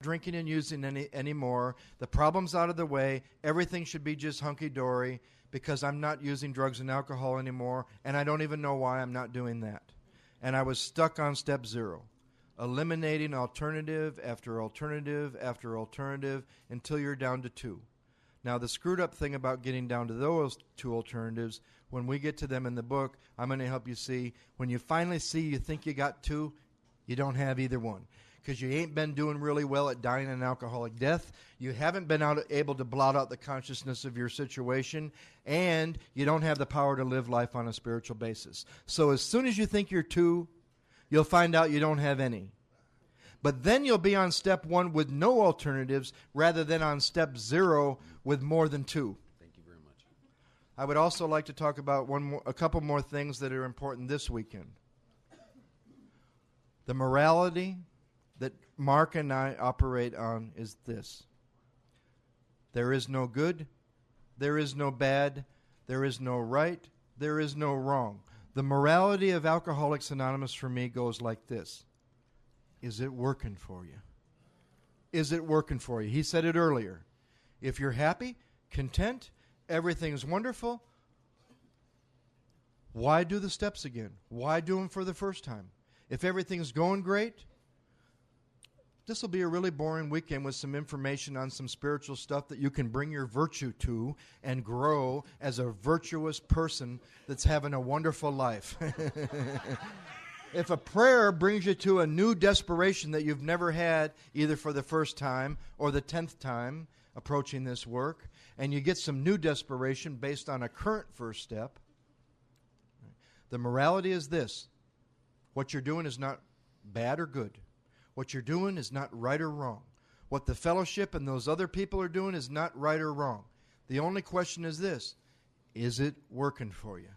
drinking and using anymore. The problem's out of the way. Everything should be just hunky-dory because I'm not using drugs and alcohol anymore, and I don't even know why I'm not doing that. And I was stuck on step 0, eliminating alternative after alternative after alternative until you're down to 2. Now, the screwed up thing about getting down to those 2 alternatives, when we get to them in the book, I'm going to help you see. When you finally see you think you got 2, you don't have either one. Because you ain't been doing really well at dying an alcoholic death. You haven't been able to blot out the consciousness of your situation. And you don't have the power to live life on a spiritual basis. So as soon as you think you're 2, you'll find out you don't have any. But then you'll be on step 1 with no alternatives rather than on step 0 with more than 2. Thank you very much. I would also like to talk about a couple more things that are important this weekend. The morality that Mark and I operate on is this. There is no good, there is no bad, there is no right, there is no wrong. The morality of Alcoholics Anonymous for me goes like this. Is it working for you? Is it working for you? He said it earlier. If you're happy, content, everything's wonderful, why do the steps again? Why do them for the first time? If everything's going great, this will be a really boring weekend with some information on some spiritual stuff that you can bring your virtue to and grow as a virtuous person that's having a wonderful life. If a prayer brings you to a new desperation that you've never had, either for the first time or the 10th time approaching this work, and you get some new desperation based on a current first step, the morality is this. What you're doing is not bad or good. What you're doing is not right or wrong. What the fellowship and those other people are doing is not right or wrong. The only question is this. Is it working for you?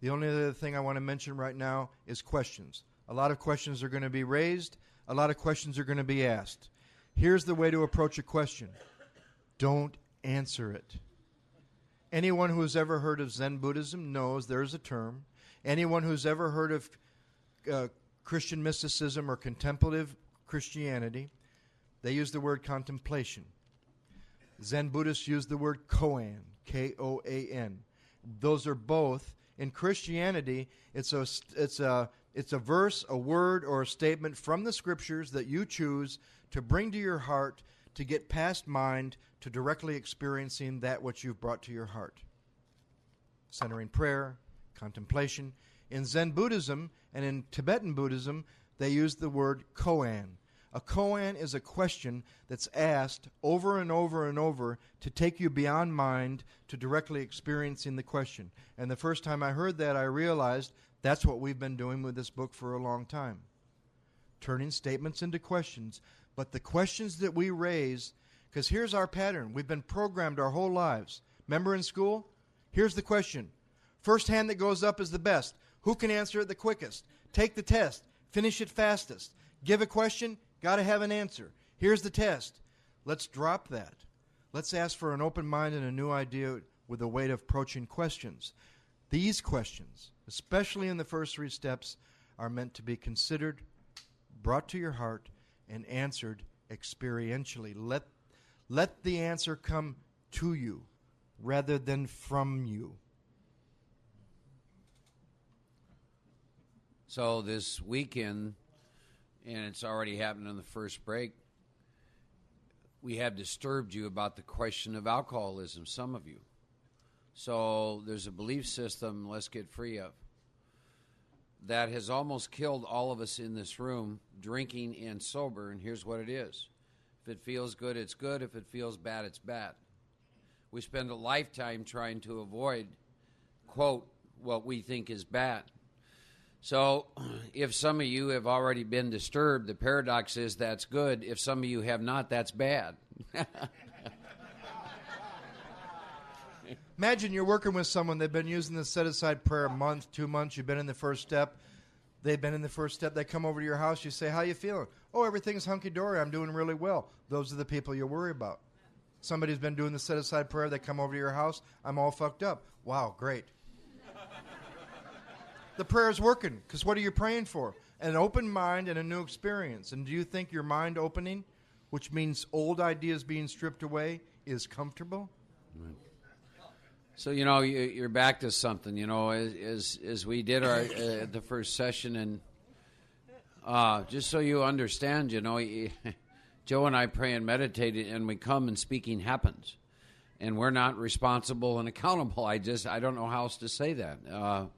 The only other thing I want to mention right now is questions. A lot of questions are going to be raised. A lot of questions are going to be asked. Here's the way to approach a question. Don't answer it. Anyone who's ever heard of Zen Buddhism knows there's a term. Anyone who's ever heard of Christian mysticism or contemplative Christianity, they use the word contemplation. Zen Buddhists use the word koan, K-O-A-N. Those are both. In Christianity, it's a verse, a word, or a statement from the Scriptures that you choose to bring to your heart to get past mind to directly experiencing that which you've brought to your heart. Centering prayer, contemplation. In Zen Buddhism and in Tibetan Buddhism, they use the word koan. A koan is a question that's asked over and over and over to take you beyond mind to directly experiencing the question. And the first time I heard that, I realized that's what we've been doing with this book for a long time. Turning statements into questions. But the questions that we raise, because here's our pattern. We've been programmed our whole lives. Remember in school? Here's the question. First hand that goes up is the best. Who can answer it the quickest? Take the test. Finish it fastest. Give a question. Got to have an answer. Here's the test. Let's drop that. Let's ask for an open mind and a new idea with a way of approaching questions. These questions, especially in the first 3 steps, are meant to be considered, brought to your heart, and answered experientially. Let the answer come to you rather than from you. So this weekend, and it's already happened in the first break, we have disturbed you about the question of alcoholism, some of you. So there's a belief system, let's get free of, that has almost killed all of us in this room, drinking and sober, and here's what it is. If it feels good, it's good. If it feels bad, it's bad. We spend a lifetime trying to avoid, quote, what we think is bad. So if some of you have already been disturbed, the paradox is that's good. If some of you have not, that's bad. Imagine you're working with someone, they've been using the set-aside prayer a month, 2 months, you've been in the first step, they've been in the first step, they come over to your house, you say, how you feeling? Oh, everything's hunky-dory, I'm doing really well. Those are the people you worry about. Somebody's been doing the set-aside prayer, they come over to your house, I'm all fucked up. Wow, great. The prayer is working, because what are you praying for? an open mind and a new experience. And do you think your mind opening, which means old ideas being stripped away, is comfortable? So, you're back to something, as we did our the first session. And just so you understand, Joe and I pray and meditate, and we come and speaking happens. And we're not responsible and accountable. I don't know how else to say that.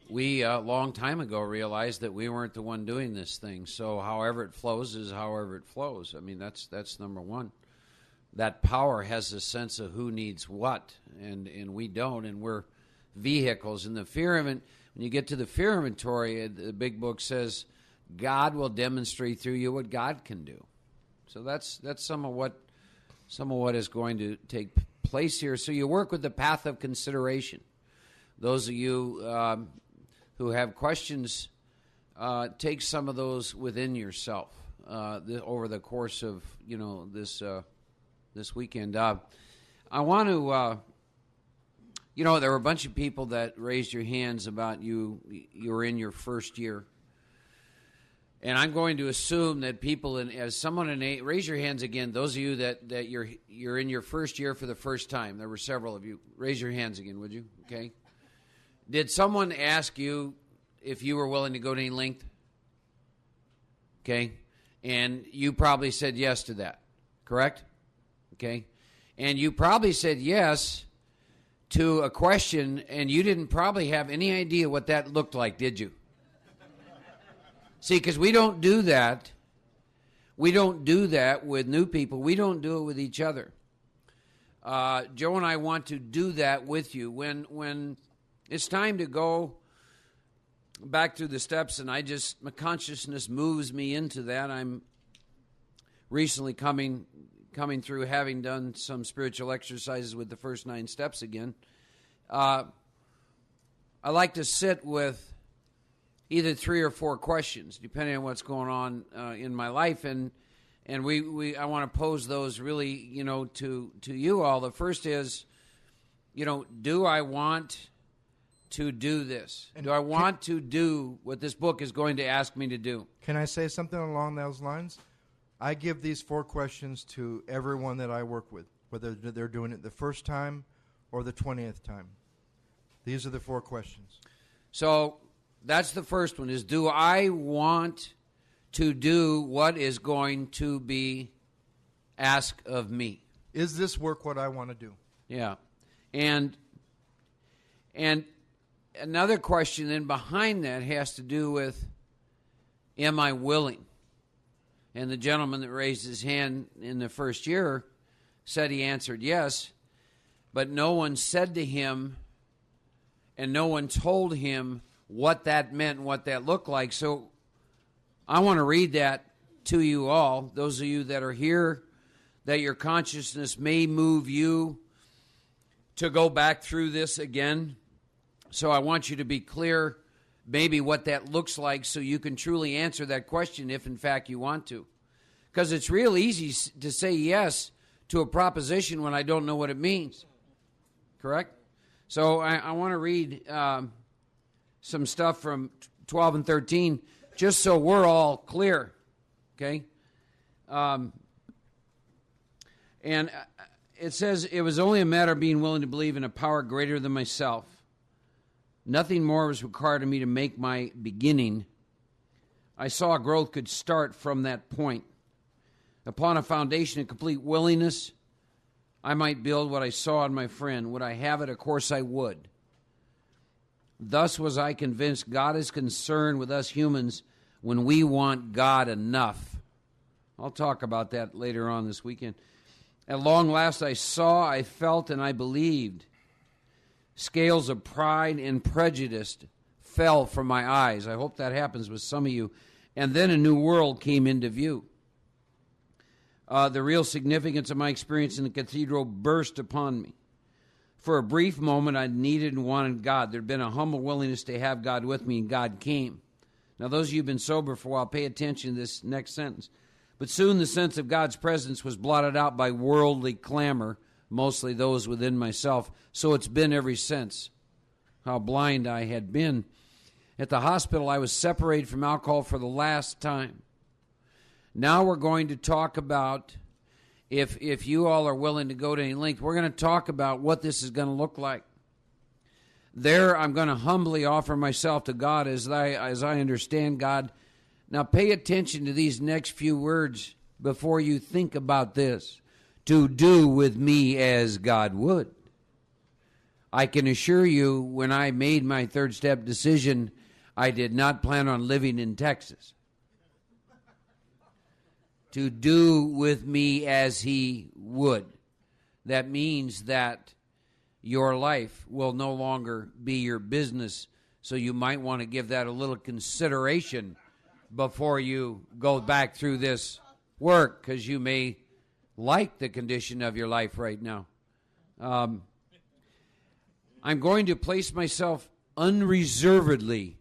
We, a long time ago, realized that we weren't the one doing this thing. So however it flows is however it flows. I mean, that's number one. That power has a sense of who needs what, and we don't, and we're vehicles. And the when you get to the fear inventory, the big book says God will demonstrate through you what God can do. So that's some of what is going to take place here. So you work with the path of consideration. Those of you who have questions, take some of those within yourself over the course of this weekend. I want to, there were a bunch of people that raised your hands about you're in your first year. And I'm going to assume that people, raise your hands again, those of you that you're in your first year for the first time. There were several of you. Raise your hands again, would you? Okay. Did someone ask you if you were willing to go to any length? Okay. And you probably said yes to that, correct? Okay. And you probably said yes to a question, and you didn't probably have any idea what that looked like, did you? See, because we don't do that. We don't do that with new people. We don't do it with each other. Joe and I want to do that with you. When it's time to go back through the steps, and my consciousness moves me into that. I'm recently coming through, having done some spiritual exercises with the first 9 steps again. I like to sit with either 3 or 4 questions, depending on what's going on in my life, and I want to pose those really, to you all. The first is, do I want to do this? Do I want to do what this book is going to ask me to do? Can I say something along those lines? I give these 4 questions to everyone that I work with, whether they're doing it the first time or the 20th time. These are the 4 questions. So that's the first one, is do I want to do what is going to be asked of me? Is this work what I want to do? Yeah. And another question then behind that has to do with, am I willing? And the gentleman that raised his hand in the first year said he answered yes, but no one said to him and no one told him what that meant and what that looked like. So I want to read that to you all, those of you that are here, that your consciousness may move you to go back through this again. So I want you to be clear maybe what that looks like so you can truly answer that question if in fact you want to. Because it's real easy to say yes to a proposition when I don't know what it means. Correct? So I want to read some stuff from 12 and 13 just so we're all clear. Okay? And it says, it was only a matter of being willing to believe in a power greater than myself. Nothing more was required of me to make my beginning. I saw growth could start from that point. Upon a foundation of complete willingness, I might build what I saw in my friend. Would I have it? Of course I would. Thus was I convinced God is concerned with us humans when we want God enough. I'll talk about that later on this weekend. At long last I saw, I felt, and I believed. Scales of pride and prejudice fell from my eyes. I hope that happens with some of you. And then a new world came into view. The real significance of my experience in the cathedral burst upon me. For a brief moment, I needed and wanted God. There had been a humble willingness to have God with me, and God came. Now, those of you who have been sober for a while, pay attention to this next sentence. But soon the sense of God's presence was blotted out by worldly clamor, mostly those within myself. So it's been ever since. How blind I had been. At the hospital, I was separated from alcohol for the last time. Now we're going to talk about, if you all are willing to go to any length, we're going to talk about what this is going to look like. There, I'm going to humbly offer myself to God as I understand God. Now pay attention to these next few words before you think about this. To do with me as God would. I can assure you, when I made my third step decision, I did not plan on living in Texas. To do with me as he would. That means that your life will no longer be your business, so you might want to give that a little consideration before you go back through this work, because you may like the condition of your life right now. I'm going to place myself unreservedly.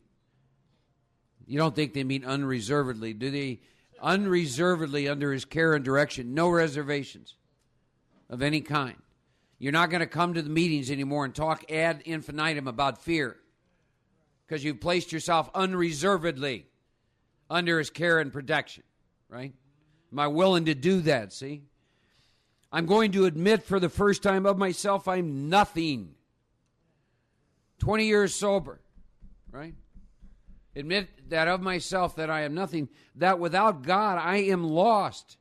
You don't think they mean unreservedly, do they? Unreservedly under his care and direction. No reservations of any kind. You're not going to come to the meetings anymore and talk ad infinitum about fear, because you've placed yourself unreservedly under his care and protection, right? Am I willing to do that, see? I'm going to admit for the first time of myself I'm nothing. 20 years sober, right? Admit that of myself that I am nothing, that without God I am lost.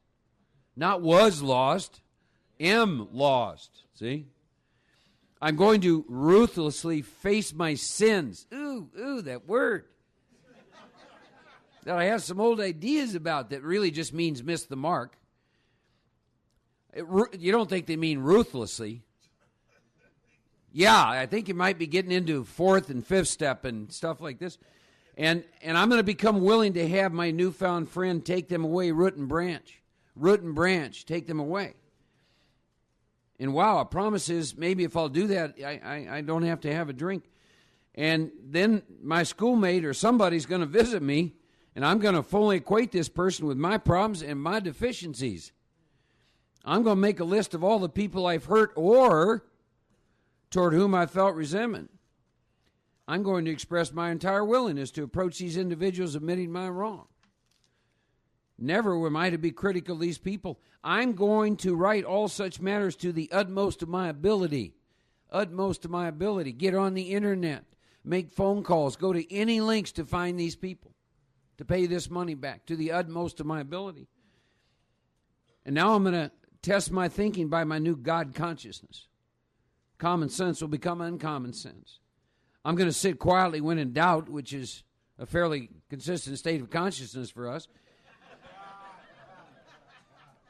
Not was lost, am lost, see? I'm going to ruthlessly face my sins. Ooh, that word. That I have some old ideas about that really just means miss the mark. You don't think they mean ruthlessly. Yeah, I think you might be getting into fourth and fifth step and stuff like this. And I'm going to become willing to have my newfound friend take them away, root and branch. Root and branch, take them away. And wow, a promise is maybe if I'll do that, I don't have to have a drink. And then my schoolmate or somebody's going to visit me, and I'm going to fully equate this person with my problems and my deficiencies. I'm going to make a list of all the people I've hurt or toward whom I felt resentment. I'm going to express my entire willingness to approach these individuals admitting my wrong. Never am I to be critical of these people. I'm going to write all such matters to the utmost of my ability. Utmost of my ability. Get on the internet. Make phone calls. Go to any lengths to find these people. To pay this money back to the utmost of my ability. And now I'm going to test my thinking by my new God consciousness. Common sense will become uncommon sense. I'm going to sit quietly when in doubt, which is a fairly consistent state of consciousness for us.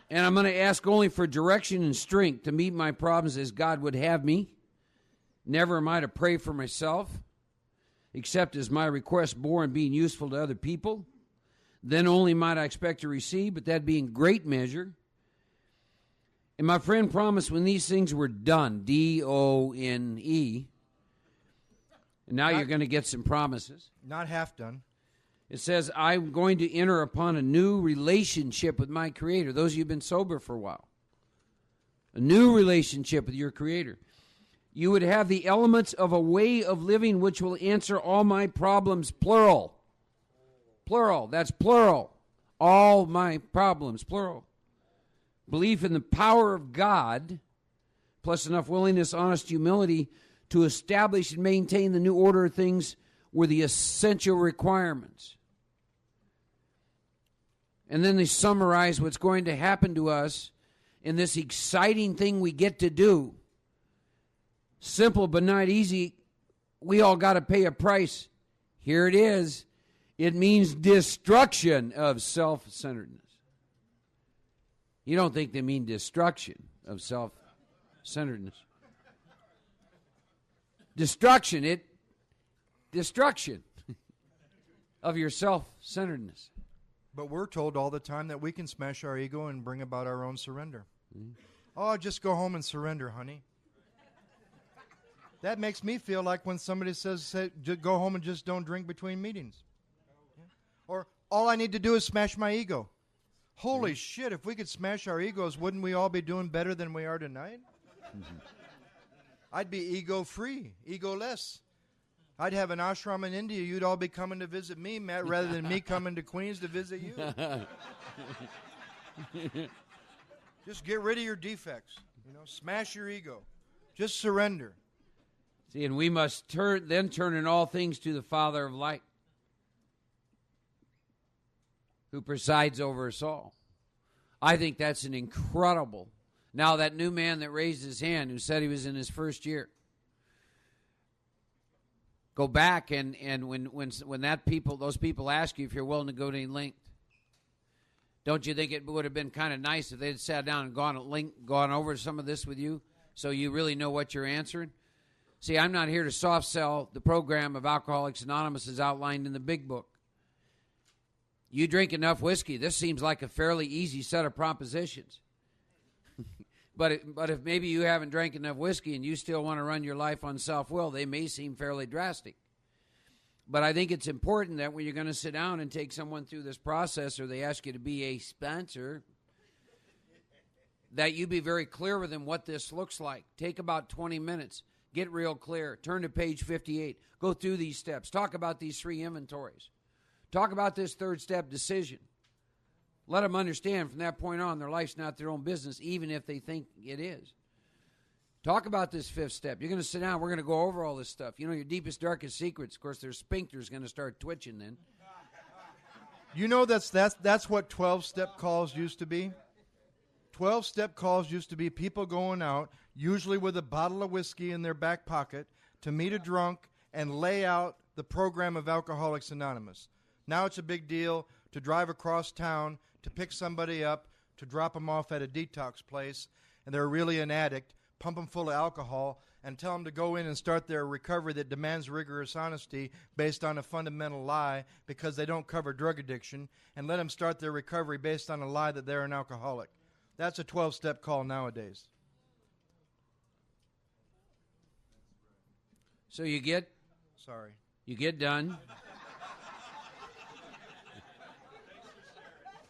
And I'm going to ask only for direction and strength to meet my problems as God would have me. Never am I to pray for myself, except as my request bore and being useful to other people. Then only might I expect to receive, but that being great measure. And my friend promised when these things were done, D-O-N-E, and now you're going to get some promises. Not half done. It says, I'm going to enter upon a new relationship with my Creator. Those of you who have been sober for a while. A new relationship with your Creator. You would have the elements of a way of living which will answer all my problems, plural. Plural, that's plural. All my problems, plural. Belief in the power of God, plus enough willingness, honest humility to establish and maintain the new order of things were the essential requirements. And then they summarize what's going to happen to us in this exciting thing we get to do. Simple but not easy. We all got to pay a price. Here it is. It means destruction of self-centeredness. You don't think they mean destruction of self-centeredness. Destruction of your self-centeredness. But we're told all the time that we can smash our ego and bring about our own surrender. Oh, just go home and surrender, honey. That makes me feel like when somebody says, go home and just don't drink between meetings. Or all I need to do is smash my ego. Holy shit, if we could smash our egos, wouldn't we all be doing better than we are tonight? I'd be ego-free, ego-less. I'd have an ashram in India. You'd all be coming to visit me, Matt, rather than me coming to Queens to visit you. Just get rid of your defects. Smash your ego. Just surrender. See, and we must turn in all things to the Father of light, who presides over us all. I think that's an incredible. Now, that new man that raised his hand, who said he was in his first year, go back and when those people ask you if you're willing to go to Linked, don't you think it would have been kind of nice if they'd sat down and gone over some of this with you, so you really know what you're answering? See, I'm not here to soft sell the program of Alcoholics Anonymous as outlined in the big book. You drink enough whiskey, this seems like a fairly easy set of propositions. But if maybe you haven't drank enough whiskey and you still want to run your life on self-will, they may seem fairly drastic. But I think it's important that when you're going to sit down and take someone through this process, or they ask you to be a sponsor, that you be very clear with them what this looks like. Take about 20 minutes. Get real clear. Turn to page 58. Go through these steps. Talk about these 3 inventories. Talk about this 3rd step, decision. Let them understand from that point on their life's not their own business, even if they think it is. Talk about this 5th step. You're going to sit down. We're going to go over all this stuff. Your deepest, darkest secrets. Of course, their sphincter's going to start twitching then. That's what 12-step calls used to be. 12-step calls used to be people going out, usually with a bottle of whiskey in their back pocket, to meet a drunk and lay out the program of Alcoholics Anonymous. Now it's a big deal to drive across town, to pick somebody up, to drop them off at a detox place, and they're really an addict, pump them full of alcohol, and tell them to go in and start their recovery that demands rigorous honesty based on a fundamental lie because they don't cover drug addiction, and let them start their recovery based on a lie that they're an alcoholic. That's a 12-step call nowadays. So you get done.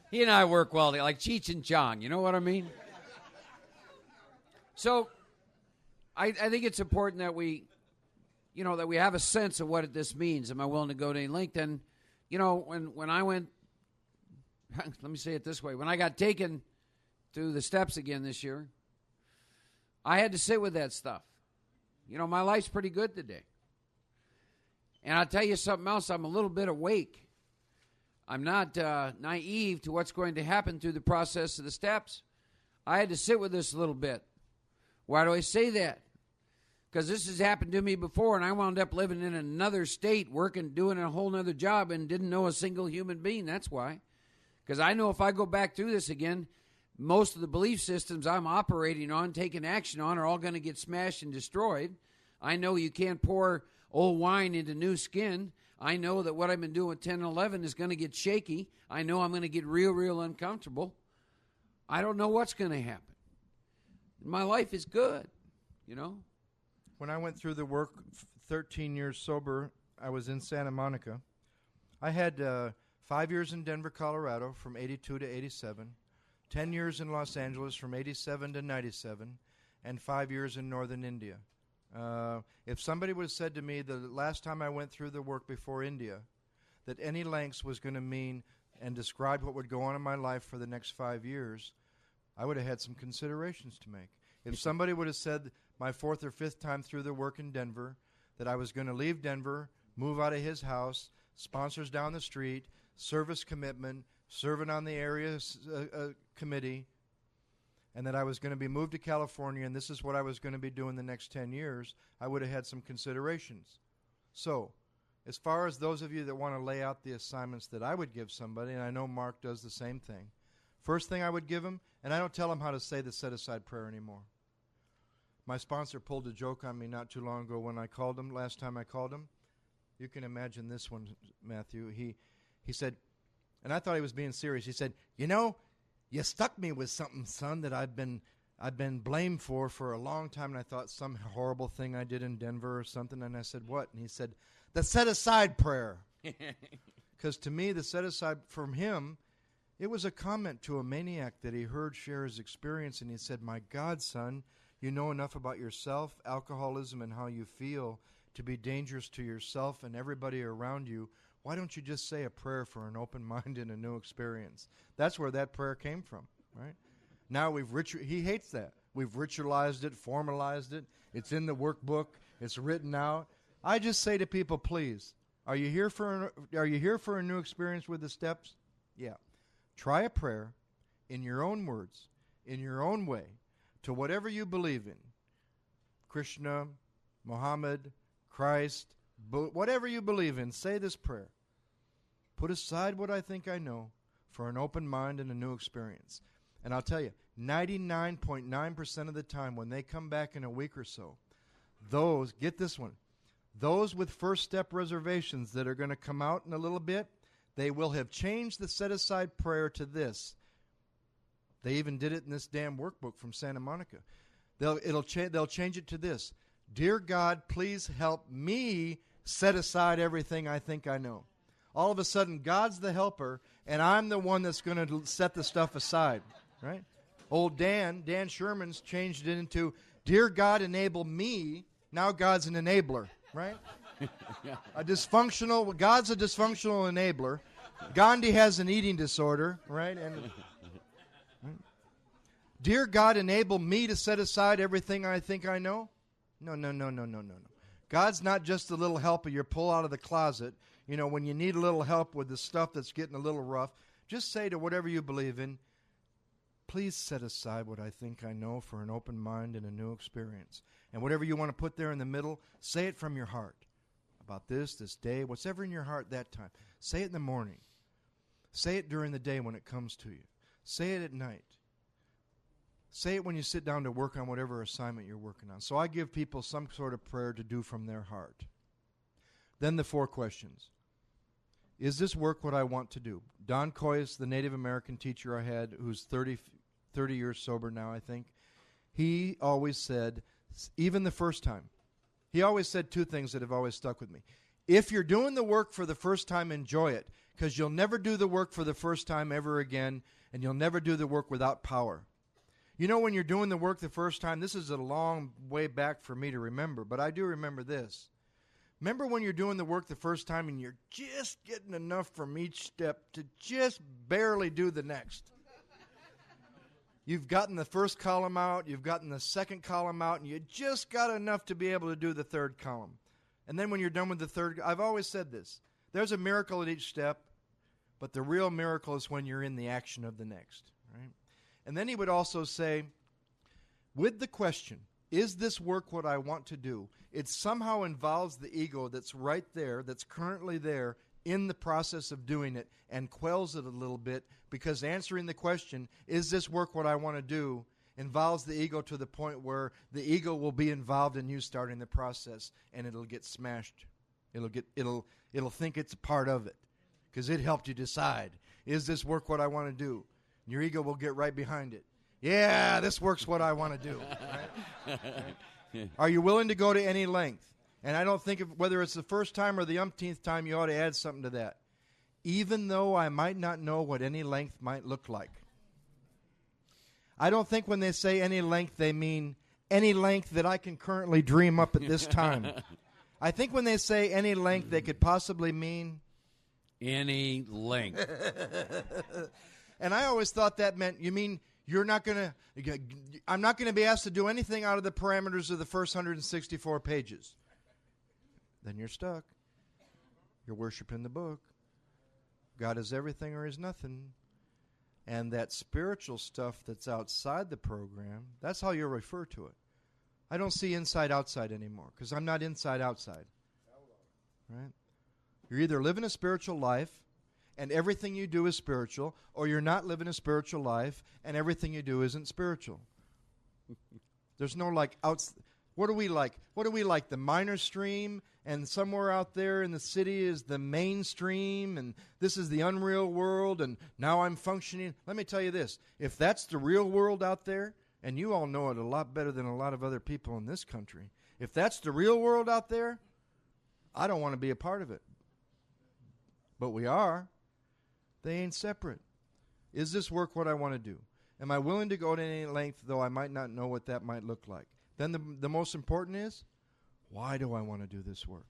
He and I work well, like Cheech and Chong. You know what I mean? So I think it's important that we have a sense of what this means. Am I willing to go to Linked? And, when I went, let me say it this way. When I got taken through the steps again this year, I had to sit with that stuff. My life's pretty good today. And I'll tell you something else. I'm a little bit awake. I'm not naive to what's going to happen through the process of the steps. I had to sit with this a little bit. Why do I say that? Because this has happened to me before, and I wound up living in another state, working, doing a whole other job, and didn't know a single human being. That's why. Because I know if I go back through this again, most of the belief systems I'm operating on, taking action on, are all going to get smashed and destroyed. I know you can't pour old wine into new skin. I know that what I've been doing with 10 and 11 is going to get shaky. I know I'm going to get real uncomfortable. I don't know what's going to happen. My life is good, When I went through the work, 13 years sober, I was in Santa Monica. I had 5 years in Denver, Colorado, from 82 to 87, 10 years in Los Angeles, from 87 to 97, and 5 years in northern India. If somebody would have said to me the last time I went through the work before India that any lengths was going to mean and describe what would go on in my life for the next 5 years, I would have had some considerations to make. If somebody would have said my 4th or 5th time through the work in Denver that I was going to leave Denver, move out of his house, sponsors down the street, service commitment, serving on the area committee, and that I was going to be moved to California and this is what I was going to be doing the next 10 years, I would have had some considerations. So, as far as those of you that want to lay out the assignments that I would give somebody, and I know Mark does the same thing, first thing I would give him, and I don't tell him how to say the set-aside prayer anymore. My sponsor pulled a joke on me not too long ago when I called him, last time I called him. You can imagine this one, Matthew. He said, and I thought he was being serious, he said, you stuck me with something, son, that I've been blamed for a long time, and I thought some horrible thing I did in Denver or something, and I said, what? And he said, the set-aside prayer. Because to me, the set-aside, from him, it was a comment to a maniac that he heard share his experience, and he said, my God, son, you know enough about yourself, alcoholism, and how you feel to be dangerous to yourself and everybody around you, why don't you just say a prayer for an open mind and a new experience? That's where that prayer came from, right? Now he hates that. We've ritualized it, formalized it. It's in the workbook. It's written out. I just say to people, please, are you here for a new experience with the steps? Yeah. Try a prayer in your own words, in your own way, to whatever you believe in. Krishna, Muhammad, Christ, whatever you believe in, say this prayer. Put aside what I think I know for an open mind and a new experience. And I'll tell you, 99.9% of the time when they come back in a week or so, get this one, those with first step reservations that are going to come out in a little bit, they will have changed the set-aside prayer to this. They even did it in this damn workbook from Santa Monica. They'll change it to this. Dear God, please help me set aside everything I think I know. All of a sudden, God's the helper, and I'm the one that's going to set the stuff aside, right? Old Dan Sherman's changed it into, Dear God, enable me. Now God's an enabler, right? God's a dysfunctional enabler. Gandhi has an eating disorder, right? And Dear God, enable me to set aside everything I think I know. No. God's not just a little helper you pull out of the closet. You know, when you need a little help with the stuff that's getting a little rough, just say to whatever you believe in, please set aside what I think I know for an open mind and a new experience. And whatever you want to put there in the middle, say it from your heart. About this day, whatever in your heart that time. Say it in the morning. Say it during the day when it comes to you. Say it at night. Say it when you sit down to work on whatever assignment you're working on. So I give people some sort of prayer to do from their heart. Then the 4 questions. Is this work what I want to do? Don Coyce, the Native American teacher I had, who's 30 years sober now, I think, he always said, even the first time, he always said 2 things that have always stuck with me. If you're doing the work for the first time, enjoy it, because you'll never do the work for the first time ever again, and you'll never do the work without power. You know, when you're doing the work the first time, this is a long way back for me to remember, but I do remember this. Remember when you're doing the work the first time and you're just getting enough from each step to just barely do the next? You've gotten the first column out, you've gotten the second column out, and you just got enough to be able to do the third column. And then when you're done with the third, I've always said this, there's a miracle at each step, but the real miracle is when you're in the action of the next, right? And then he would also say, with the question, is this work what I want to do? It somehow involves the ego that's right there, that's currently there in the process of doing it, and quells it a little bit, because answering the question, is this work what I want to do, involves the ego to the point where the ego will be involved in you starting the process, and it'll get smashed. It'll think it's a part of it, because it helped you decide, is this work what I want to do? And your ego will get right behind it. Yeah, this work's what I want to do. Right? Right? Are you willing to go to any length? And I don't think whether it's the first time or the umpteenth time, you ought to add something to that. Even though I might not know what any length might look like. I don't think when they say any length, they mean any length that I can currently dream up at this time. I think when they say any length, they could possibly mean any length. And I always thought that meant, you mean I'm not going to be asked to do anything out of the parameters of the first 164 pages. Then you're stuck. You're worshiping the book. God is everything or is nothing. And that spiritual stuff that's outside the program, that's how you'll refer to it. I don't see inside-outside anymore because I'm not inside-outside. Right? You're either living a spiritual life and everything you do is spiritual, or you're not living a spiritual life and everything you do isn't spiritual. There's no what do we like? What do we like? The minor stream, and somewhere out there in the city is the mainstream, and this is the unreal world, and now I'm functioning. Let me tell you this. If that's the real world out there, and you all know it a lot better than a lot of other people in this country, if that's the real world out there, I don't want to be a part of it. But we are. They ain't separate. Is this work what I want to do? Am I willing to go to any length, though I might not know what that might look like? Then the most important is, Why do I want to do this work?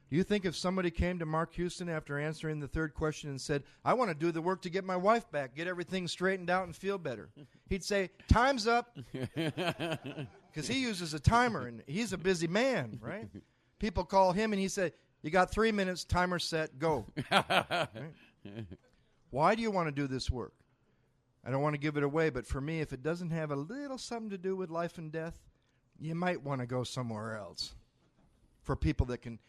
Do you think if somebody came to Mark Houston after answering the third question and said, I want to do the work to get my wife back, get everything straightened out and feel better, he'd say, time's up. Because he uses a timer, and he's a busy man, right? People call him, and he said, you got 3 minutes, timer set, go. Right? Why do you want to do this work? I don't want to give it away, but for me, if it doesn't have a little something to do with life and death, you might want to go somewhere else. For people that can,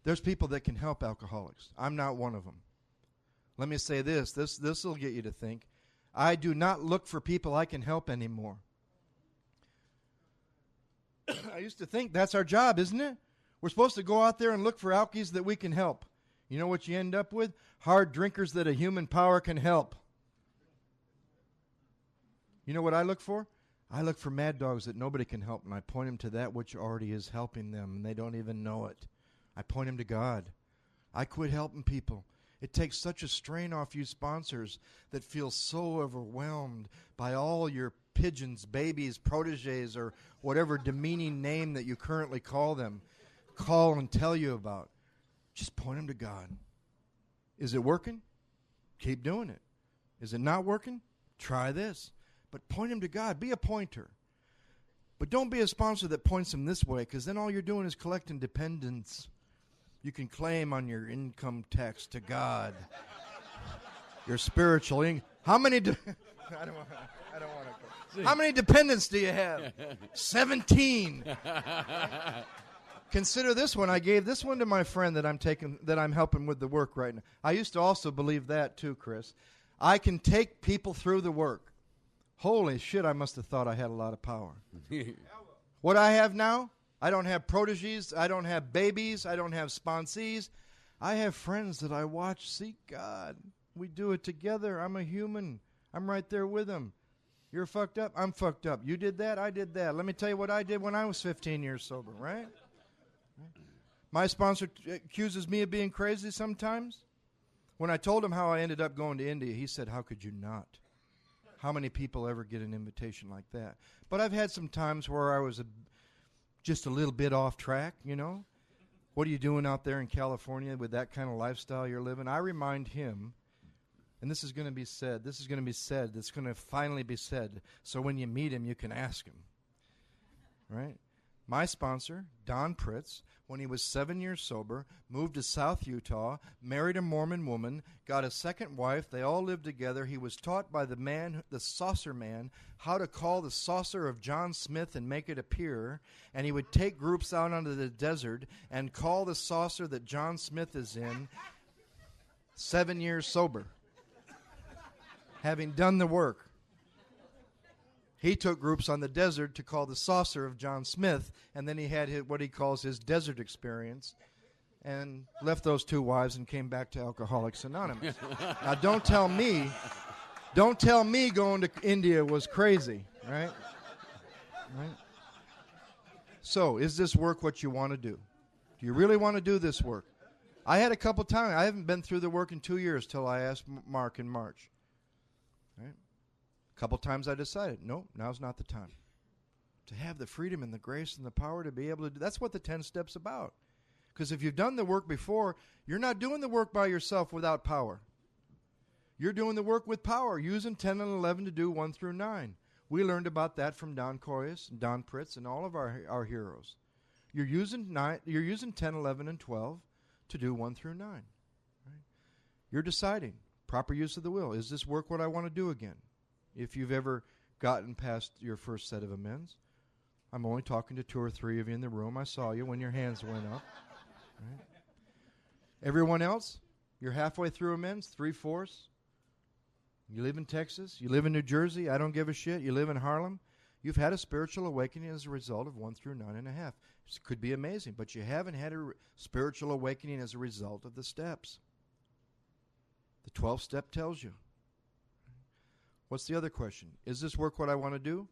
there's people that can help alcoholics. I'm not one of them. Let me say this will get you to think. I do not look for people I can help anymore. I used to think that's our job, isn't it? We're supposed to go out there and look for alkies that we can help. You know what you end up with? Hard drinkers that a human power can help. You know what I look for? I look for mad dogs that nobody can help, and I point them to that which already is helping them, and they don't even know it. I point them to God. I quit helping people. It takes such a strain off you sponsors that feel so overwhelmed by all your pigeons, babies, proteges, or whatever demeaning name that you currently call them, call and tell you about. Just point them to God. Is it working? Keep doing it. Is it not working? Try this. But point him to God. Be a pointer. But don't be a sponsor that points him this way, because then all you're doing is collecting dependents. You can claim on your income tax to God. Your spiritual How many I don't want to How many dependents do you have? 17. Consider this one. I gave this one to my friend that I'm helping with the work right now. I used to also believe that too, Chris. I can take people through the work. Holy shit, I must have thought I had a lot of power. What I have now, I don't have proteges, I don't have babies, I don't have sponsees. I have friends that I watch seek God. We do it together. I'm a human. I'm right there with them. You're fucked up, I'm fucked up. You did that, I did that. Let me tell you what I did when I was 15 years sober, right? My sponsor accuses me of being crazy sometimes. When I told him how I ended up going to India, he said, how could you not? How many people ever get an invitation like that? But I've had some times where I was just a little bit off track, What are you doing out there in California with that kind of lifestyle you're living? I remind him, and this is going to be said, it's going to finally be said, so when you meet him, you can ask him. Right? My sponsor, Don Pritz, when he was 7 years sober, moved to South Utah, married a Mormon woman, got a second wife. They all lived together. He was taught by the saucer man, how to call the saucer of John Smith and make it appear. And he would take groups out onto the desert and call the saucer that John Smith is in, 7 years sober, having done the work. He took groups on the desert to call the saucer of John Smith, and then he had what he calls his desert experience, and left those two wives and came back to Alcoholics Anonymous. Now, don't tell me going to India was crazy, right? So, is this work what you want to do? Do you really want to do this work? I had a couple times. I haven't been through the work in 2 years till I asked Mark in March. Right? A couple times I decided, no, now's not the time. To have the freedom and the grace and the power to be able to do, that's what the 10 steps about. Because if you've done the work before, you're not doing the work by yourself without power. You're doing the work with power, using 10 and 11 to do 1 through 9. We learned about that from Don Coyes and Don Pritz and all of our heroes. You're using 10, 11, and 12 to do 1 through 9. Right? You're deciding, proper use of the will. Is this work what I want to do again? If you've ever gotten past your first set of amends. I'm only talking to 2 or 3 of you in the room. I saw you when your hands went up. Right? Everyone else, you're halfway through amends, 3/4. You live in Texas. You live in New Jersey. I don't give a shit. You live in Harlem. You've had a spiritual awakening as a result of 1 through 9.5. It could be amazing, but you haven't had a spiritual awakening as a result of the steps. The 12th step tells you. What's the other question? Is this work what I want to do?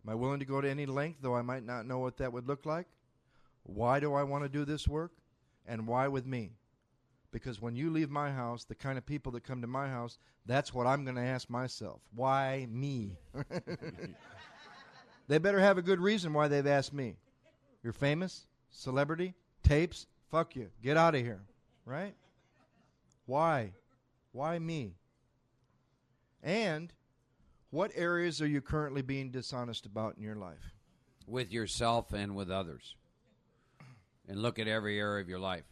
Am I willing to go to any length, though I might not know what that would look like? Why do I want to do this work? And why with me? Because when you leave my house, the kind of people that come to my house, that's what I'm going to ask myself. Why me? They better have a good reason why they've asked me. You're famous? celebrity, tapes, fuck you. Get out of here. Right? Why? Why me? And what areas are you currently being dishonest about in your life? With yourself and with others. And look at every area of your life.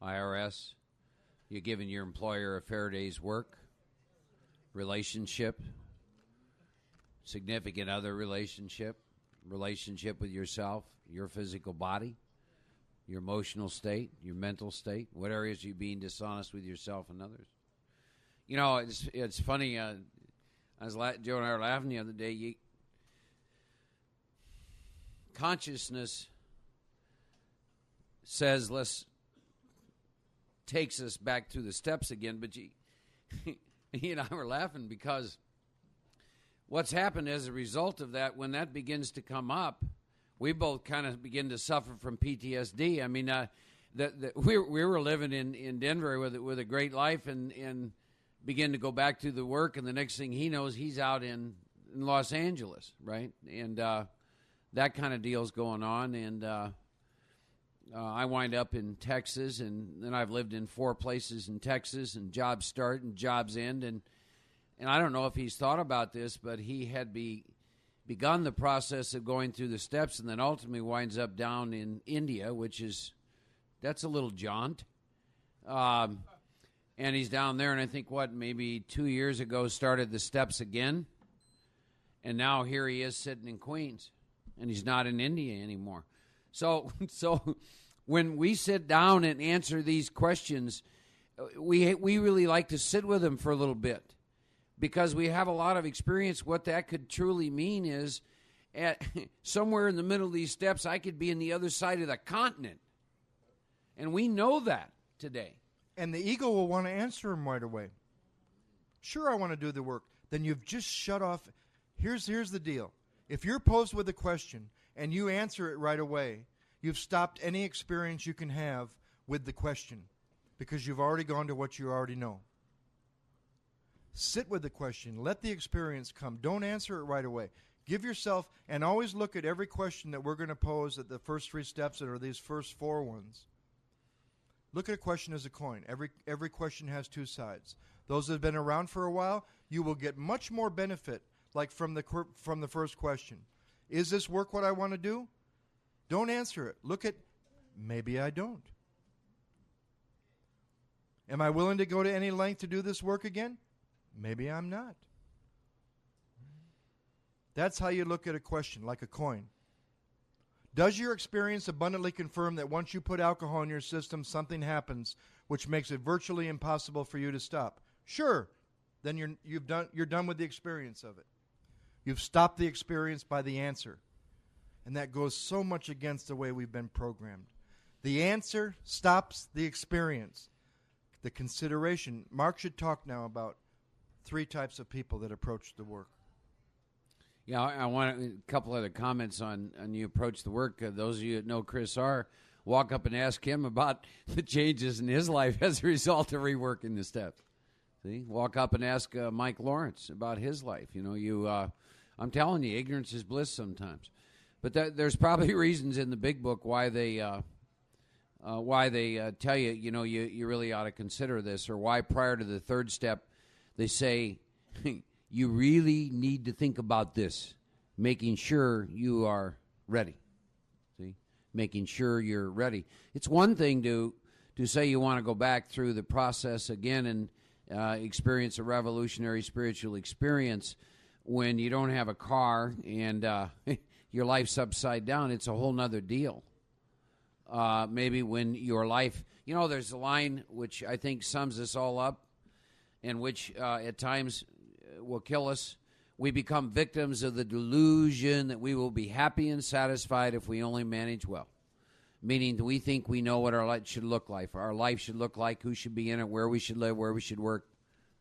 IRS, you're giving your employer a fair day's work. Relationship, significant other relationship with yourself, your physical body, your emotional state, your mental state. What areas are you being dishonest with yourself and others? You know, it's funny. Joe and I were laughing the other day. Consciousness says takes us back through the steps again, but he and I were laughing because what's happened as a result of that, when that begins to come up, we both kind of begin to suffer from PTSD. I mean, we were living in Denver with a great life and begin to go back to the work, and the next thing he knows, he's out in Los Angeles, right? And that kind of deal's going on, and I wind up in Texas, and then I've lived in 4 places in Texas, and jobs start and jobs end, and I don't know if he's thought about this, but he had begun the process of going through the steps, and then ultimately winds up down in India, that's a little jaunt. And he's down there, and I think, maybe 2 years ago started the steps again, and now here he is sitting in Queens, and he's not in India anymore. So when we sit down and answer these questions, we really like to sit with them for a little bit because we have a lot of experience. What that could truly mean is somewhere in the middle of these steps, I could be in the other side of the continent. And we know that today. And the ego will want to answer him right away. Sure, I want to do the work. Then you've just shut off. Here's the deal. If you're posed with a question and you answer it right away, you've stopped any experience you can have with the question because you've already gone to what you already know. Sit with the question. Let the experience come. Don't answer it right away. Give yourself, and always look at every question that we're going to pose at the first 3 steps that are these first 4 ones. Look at a question as a coin. Every question has 2 sides. Those that have been around for a while, you will get much more benefit, like from the first question. Is this work what I want to do? Don't answer it. Look at, maybe I don't. Am I willing to go to any length to do this work again? Maybe I'm not. That's how you look at a question, like a coin. Does your experience abundantly confirm that once you put alcohol in your system, something happens which makes it virtually impossible for you to stop? Sure. Then you're done with the experience of it. You've stopped the experience by the answer. And that goes so much against the way we've been programmed. The answer stops the experience. The consideration. Mark should talk now about 3 types of people that approach the work. Yeah, I want a couple other comments on you approach the work. Those of you that know Chris R., walk up and ask him about the changes in his life as a result of reworking the steps. See, walk up and ask Mike Lawrence about his life. You know, I'm telling you, ignorance is bliss sometimes. But there's probably reasons in the big book why they tell you, you know, you really ought to consider this, or why prior to the 3rd step they say. You really need to think about this, making sure you are ready. See, making sure you're ready. It's one thing to say you want to go back through the process again and experience a revolutionary spiritual experience when you don't have a car and your life's upside down. It's a whole nother deal. Maybe when your life, you know, there's a line which I think sums this all up, and which at times will kill us. We become victims of the delusion that we will be happy and satisfied if we only manage well. Meaning we think we know what our life should look like. Our life should look like, who should be in it, where we should live, where we should work,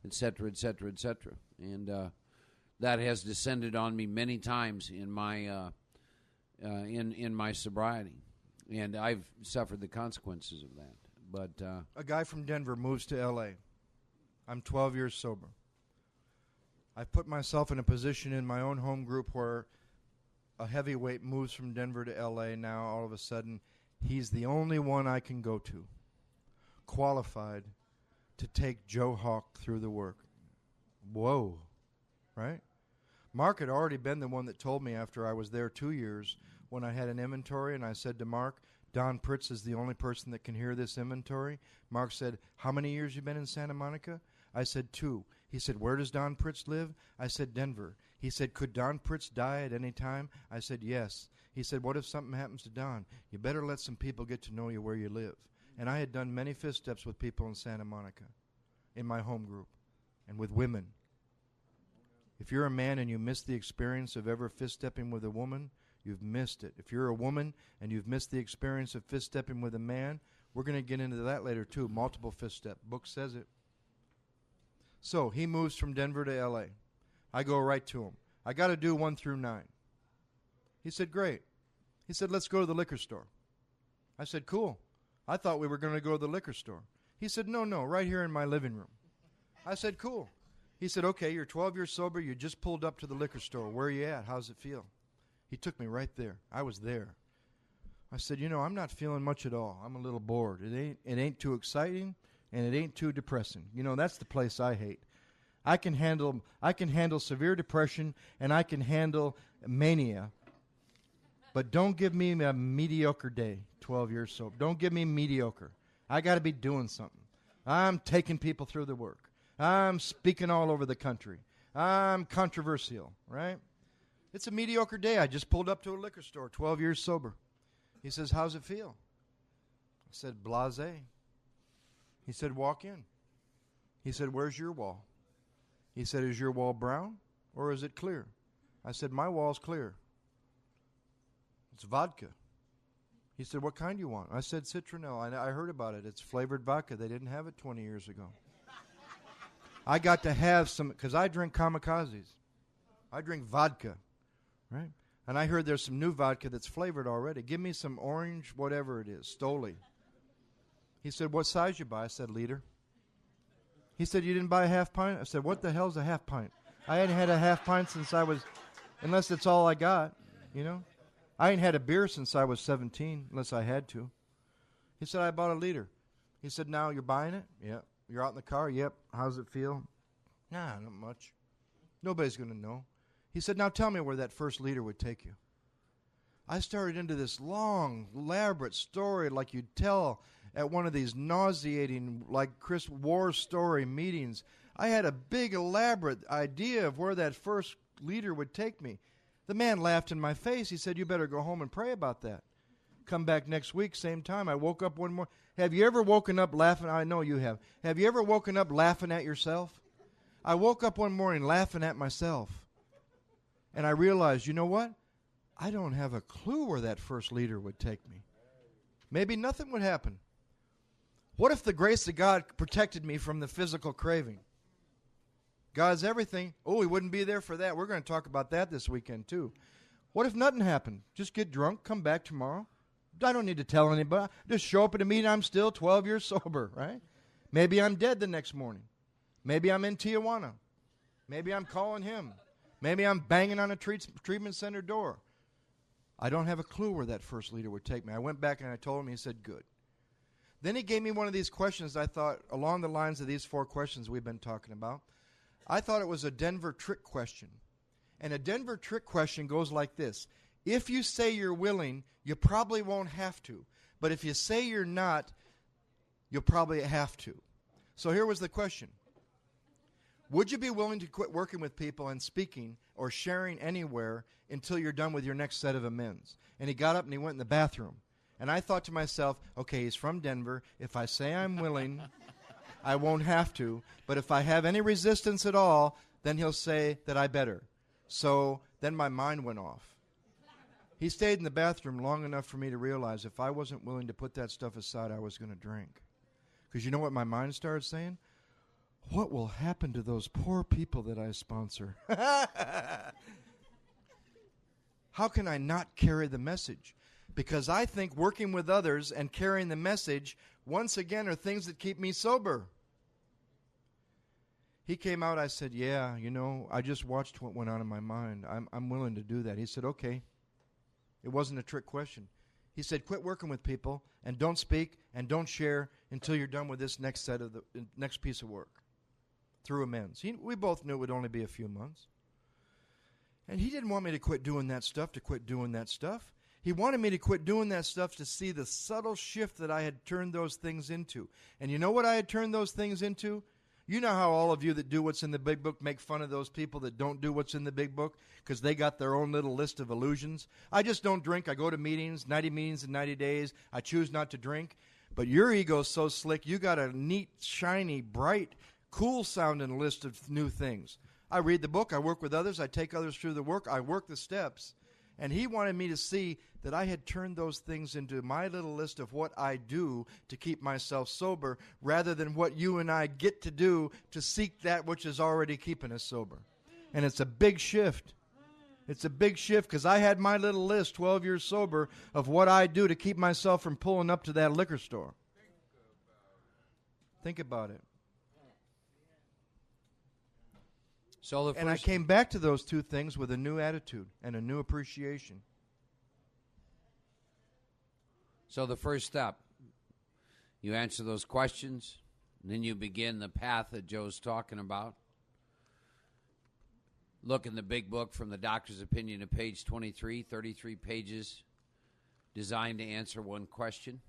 etc., etc., etc. And that has descended on me many times in my in my sobriety, and I've suffered the consequences of that. But a guy from Denver moves to L.A. I'm 12 years sober. I've put myself in a position in my own home group where a heavyweight moves from Denver to L.A. now all of a sudden. He's the only one I can go to, qualified to take Joe Hawk through the work. Whoa, right? Mark had already been the one that told me after I was there 2 years when I had an inventory, and I said to Mark, Don Pritz is the only person that can hear this inventory. Mark said, how many years you been in Santa Monica? I said 2. He said, where does Don Pritz live? I said, Denver. He said, could Don Pritz die at any time? I said, yes. He said, what if something happens to Don? You better let some people get to know you where you live. And I had done many fist steps with people in Santa Monica, in my home group, and with women. If you're a man and you miss the experience of ever fist stepping with a woman, you've missed it. If you're a woman and you've missed the experience of fist stepping with a man, we're going to get into that later too. Multiple fist step. Book says it. So he moves from Denver to L.A. I go right to him. I got to do 1 through 9. He said, great. He said, let's go to the liquor store. I said, cool. I thought we were going to go to the liquor store. He said, no, right here in my living room. I said, cool. He said, okay, you're 12 years sober. You just pulled up to the liquor store. Where are you at? How's it feel? He took me right there. I was there. I said, I'm not feeling much at all. I'm a little bored. It ain't too exciting, and it ain't too depressing. That's the place I hate. I can handle severe depression, and I can handle mania. But don't give me a mediocre day, 12 years sober. Don't give me mediocre. I got to be doing something. I'm taking people through the work. I'm speaking all over the country. I'm controversial, right? It's a mediocre day. I just pulled up to a liquor store, 12 years sober. He says, how's it feel? I said, blasé. He said, walk in. He said, where's your wall? He said, is your wall brown or is it clear? I said, my wall's clear. It's vodka. He said, what kind do you want? I said, citronelle. I heard about it. It's flavored vodka. They didn't have it 20 years ago. I got to have some, because I drink kamikazes. I drink vodka, right? And I heard there's some new vodka that's flavored already. Give me some orange, whatever it is, Stoli. He said, what size you buy? I said, liter. He said, you didn't buy a half pint? I said, what the hell's a half pint? I hadn't had a half pint since I was, unless it's all I got, I ain't had a beer since I was 17, unless I had to. He said, I bought a liter. He said, now you're buying it? Yeah. You're out in the car? Yep. How's it feel? Nah, not much. Nobody's going to know. He said, now tell me where that first liter would take you. I started into this long, elaborate story like you'd tell at one of these nauseating, like Chris war story meetings. I had a big, elaborate idea of where that first liter would take me. The man laughed in my face. He said, you better go home and pray about that. Come back next week, same time. I woke up one morning. Have you ever woken up laughing? I know you have. Have you ever woken up laughing at yourself? I woke up one morning laughing at myself. And I realized, you know what? I don't have a clue where that first liter would take me. Maybe nothing would happen. What if the grace of God protected me from the physical craving? God's everything. Oh, he wouldn't be there for that. We're going to talk about that this weekend too. What if nothing happened? Just get drunk, come back tomorrow. I don't need to tell anybody. Just show up at a meeting. I'm still 12 years sober, right? Maybe I'm dead the next morning. Maybe I'm in Tijuana. Maybe I'm calling him. Maybe I'm banging on a treatment center door. I don't have a clue where that first liter would take me. I went back and I told him. He said, good. Then he gave me one of these questions. I thought along the lines of these 4 questions we've been talking about. I thought it was a Denver trick question. And a Denver trick question goes like this. If you say you're willing, you probably won't have to. But if you say you're not, you'll probably have to. So here was the question. Would you be willing to quit working with people and speaking or sharing anywhere until you're done with your next set of amends? And he got up and he went in the bathroom. And I thought to myself, okay, he's from Denver. If I say I'm willing, I won't have to. But if I have any resistance at all, then he'll say that I better. So then my mind went off. He stayed in the bathroom long enough for me to realize if I wasn't willing to put that stuff aside, I was going to drink. Because you know what my mind started saying? What will happen to those poor people that I sponsor? How can I not carry the message? Because I think working with others and carrying the message, once again, are things that keep me sober. He came out, I said, yeah, I just watched what went on in my mind. I'm willing to do that. He said, okay. It wasn't a trick question. He said, quit working with people and don't speak and don't share until you're done with this next next piece of work through amends. We both knew it would only be a few months. And he didn't want me to quit doing that stuff to quit doing that stuff. He wanted me to quit doing that stuff to see the subtle shift that I had turned those things into. And you know what I had turned those things into? You know how all of you that do what's in the big book make fun of those people that don't do what's in the big book because they got their own little list of illusions? I just don't drink. I go to meetings, 90 meetings in 90 days. I choose not to drink. But your ego's so slick, you got a neat, shiny, bright, cool-sounding list of new things. I read the book. I work with others. I take others through the work. I work the steps. And he wanted me to see that I had turned those things into my little list of what I do to keep myself sober rather than what you and I get to do to seek that which is already keeping us sober. And it's a big shift. It's a big shift because I had my little list, 12 years sober, of what I do to keep myself from pulling up to that liquor store. Think about it. And I came back to those two things with a new attitude and a new appreciation. So the first step, you answer those questions, and then you begin the path that Joe's talking about. Look in the big book from the doctor's opinion at page 23, 33 pages designed to answer one question.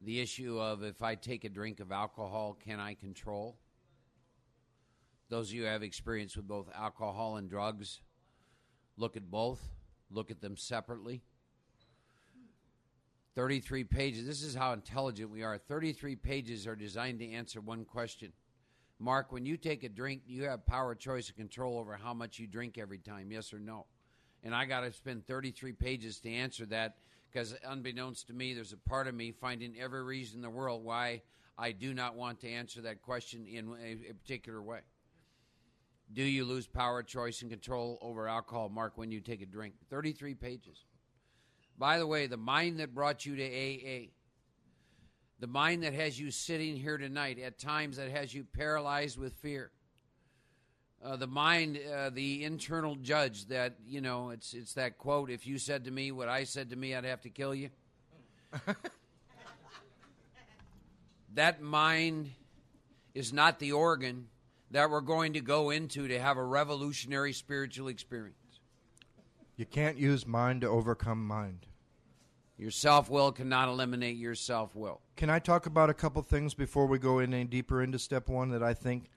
The issue of if I take a drink of alcohol, can I control? Those of you who have experience with both alcohol and drugs, look at both. Look at them separately. 33 pages. This is how intelligent we are. 33 pages are designed to answer one question. Mark, when you take a drink, you have power, choice, and control over how much you drink every time, yes or no? And I got to spend 33 pages to answer that because unbeknownst to me, there's a part of me finding every reason in the world why I do not want to answer that question in a particular way. Do you lose power, choice, and control over alcohol, Mark, when you take a drink? 33 pages. By the way, the mind that brought you to AA, the mind that has you sitting here tonight, at times that has you paralyzed with fear, the mind, the internal judge that, you know, it's that quote, if you said to me what I said to me, I'd have to kill you. That mind is not the organ that we're going to go into to have a revolutionary spiritual experience. You can't use mind to overcome mind. Your self-will cannot eliminate your self-will. Can I talk about a couple things before we go in any deeper into step one that I think?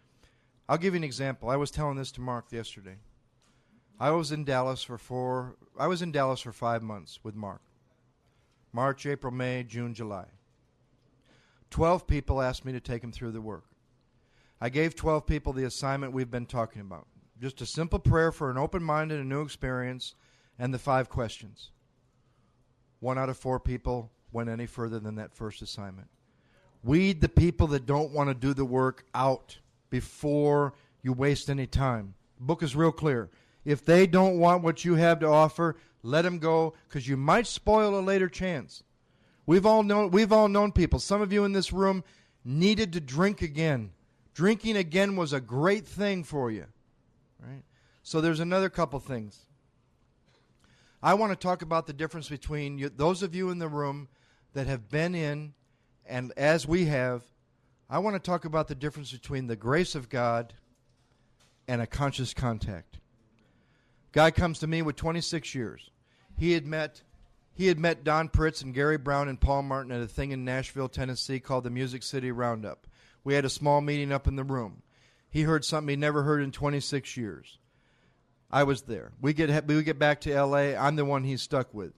I'll give you an example. I was telling this to Mark yesterday. I was in Dallas for 5 months with Mark. March, April, May, June, July. 12 people asked me to take them through the work. I gave 12 people the assignment we've been talking about. Just a simple prayer for an open mind and a new experience, and the 5 questions. 1 out of 4 people went any further than that first assignment. Weed the people that don't want to do the work out before you waste any time. The book is real clear. If they don't want what you have to offer, let them go, because you might spoil a later chance. We've all known people. Some of you in this room needed to drink again. Drinking again was a great thing for you, right? So there's another couple things. I want to talk about the difference between those of you in the room that have been in, and as we have, I want to talk about the difference between the grace of God and a conscious contact. Guy comes to me with 26 years. He had met Don Pritz and Gary Brown and Paul Martin at a thing in Nashville, Tennessee called the Music City Roundup. We had a small meeting up in the room. He heard something he never heard in 26 years. I was there. We get back to L.A. I'm the one he's stuck with.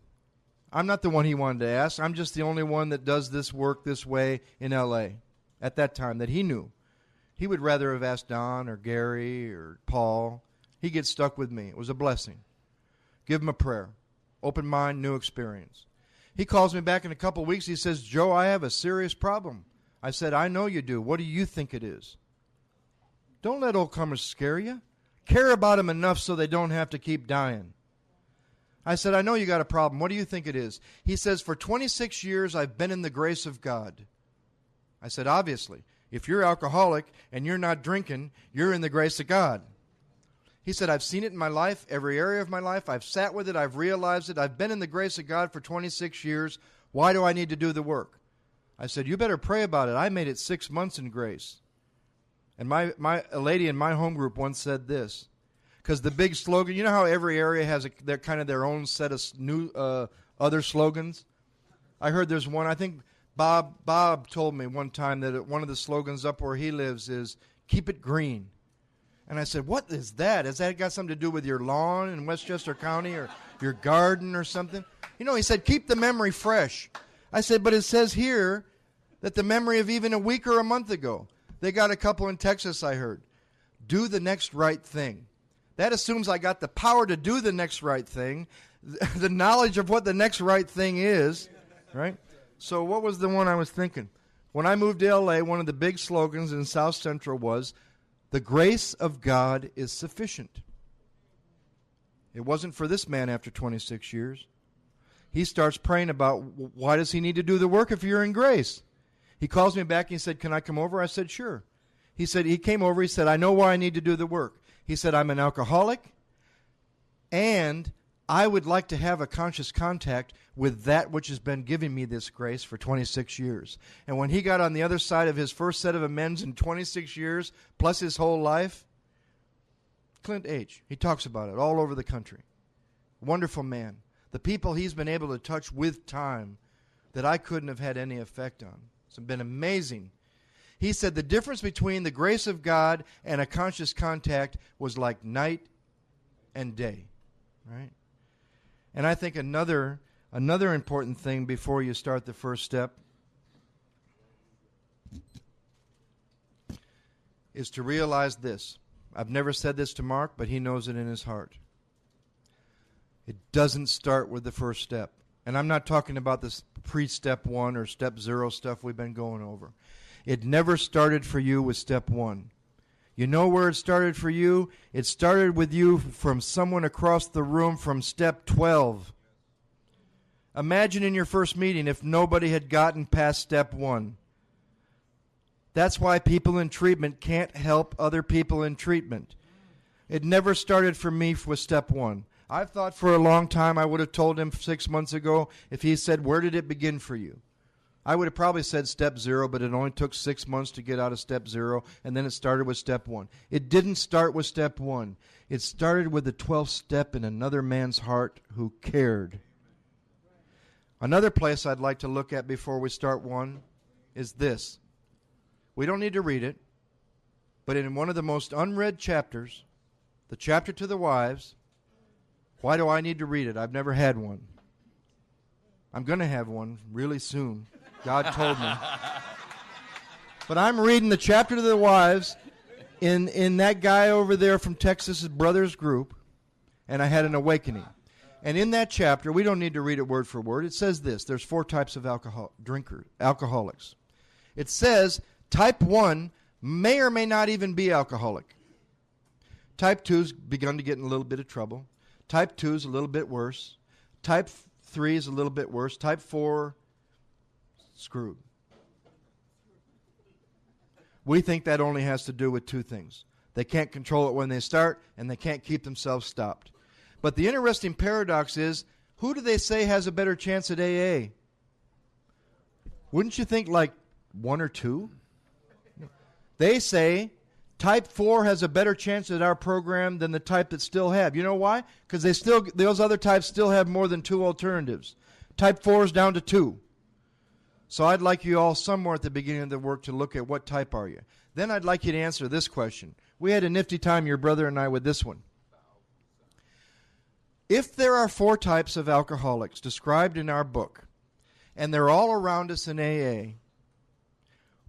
I'm not the one he wanted to ask. I'm just the only one that does this work this way in L.A. at that time that he knew. He would rather have asked Don or Gary or Paul. He gets stuck with me. It was a blessing. Give him a prayer. Open mind, new experience. He calls me back in a couple of weeks. He says, Joe, I have a serious problem. I said, I know you do. What do you think it is? Don't let old comers scare you. Care about them enough so they don't have to keep dying. I said, I know you got a problem. What do you think it is? He says, for 26 years, I've been in the grace of God. I said, obviously, if you're alcoholic and you're not drinking, you're in the grace of God. He said, I've seen it in my life, every area of my life. I've sat with it. I've realized it. I've been in the grace of God for 26 years. Why do I need to do the work? I said, you better pray about it. I made it 6 months in grace. And a lady in my home group once said this, because the big slogan, you know how every area has their own set of new other slogans? I heard there's one, I think Bob told me one time that one of the slogans up where he lives is, keep it green. And I said, what is that? Has that got something to do with your lawn in Westchester County or your garden or something? You know, he said, keep the memory fresh. I said, but it says here that the memory of even a week or a month ago. They got a couple in Texas, I heard. Do the next right thing. That assumes I got the power to do the next right thing, the knowledge of what the next right thing is, right? So what was the one I was thinking? When I moved to L.A., one of the big slogans in South Central was, the grace of God is sufficient. It wasn't for this man after 26 years. He starts praying about, why does he need to do the work if you're in grace? He calls me back and he said, can I come over? I said, sure. He said, he came over, he said, I know why I need to do the work. He said, I'm an alcoholic, and I would like to have a conscious contact with that which has been giving me this grace for 26 years. And when he got on the other side of his first set of amends in 26 years, plus his whole life, Clint H., he talks about it all over the country. Wonderful man. The people he's been able to touch with time that I couldn't have had any effect on. It's been amazing. He said the difference between the grace of God and a conscious contact was like night and day, right? And I think another important thing before you start the first step is to realize this. I've never said this to Mark, but he knows it in his heart. It doesn't start with the first step. And I'm not talking about this pre-step 1 or step 0 stuff we've been going over. It never started for you with step 1. You know where it started for you? It started with you from someone across the room from step 12. Imagine in your first meeting if nobody had gotten past step 1. That's why people in treatment can't help other people in treatment. It never started for me with step 1. I've thought for a long time I would have told him 6 months ago if he said, where did it begin for you? I would have probably said step 0, but it only took 6 months to get out of step 0, and then it started with step 1. It didn't start with step 1. It started with the 12th step in another man's heart who cared. Another place I'd like to look at before we start 1 is this. We don't need to read it, but in one of the most unread chapters, the chapter to the wives, why do I need to read it? I've never had one. I'm going to have one really soon. God told me. But I'm reading the chapter to the wives in that guy over there from Texas's Brothers group, and I had an awakening. And in that chapter, we don't need to read it word for word. It says this. There's 4 types of alcoholics. It says type 1 may or may not even be alcoholic. Type 2's begun to get in a little bit of trouble. Type 2 is a little bit worse. Type 3 is a little bit worse. Type 4, screwed. We think that only has to do with 2 things. They can't control it when they start, and they can't keep themselves stopped. But the interesting paradox is, who do they say has a better chance at AA? Wouldn't you think like 1 or 2? They say type 4 has a better chance at our program than the type that still have. You know why? Because those other types still have more than 2 alternatives. Type 4 is down to 2. So I'd like you all somewhere at the beginning of the work to look at what type are you. Then I'd like you to answer this question. We had a nifty time, your brother and I, with this one. If there are 4 types of alcoholics described in our book, and they're all around us in AA,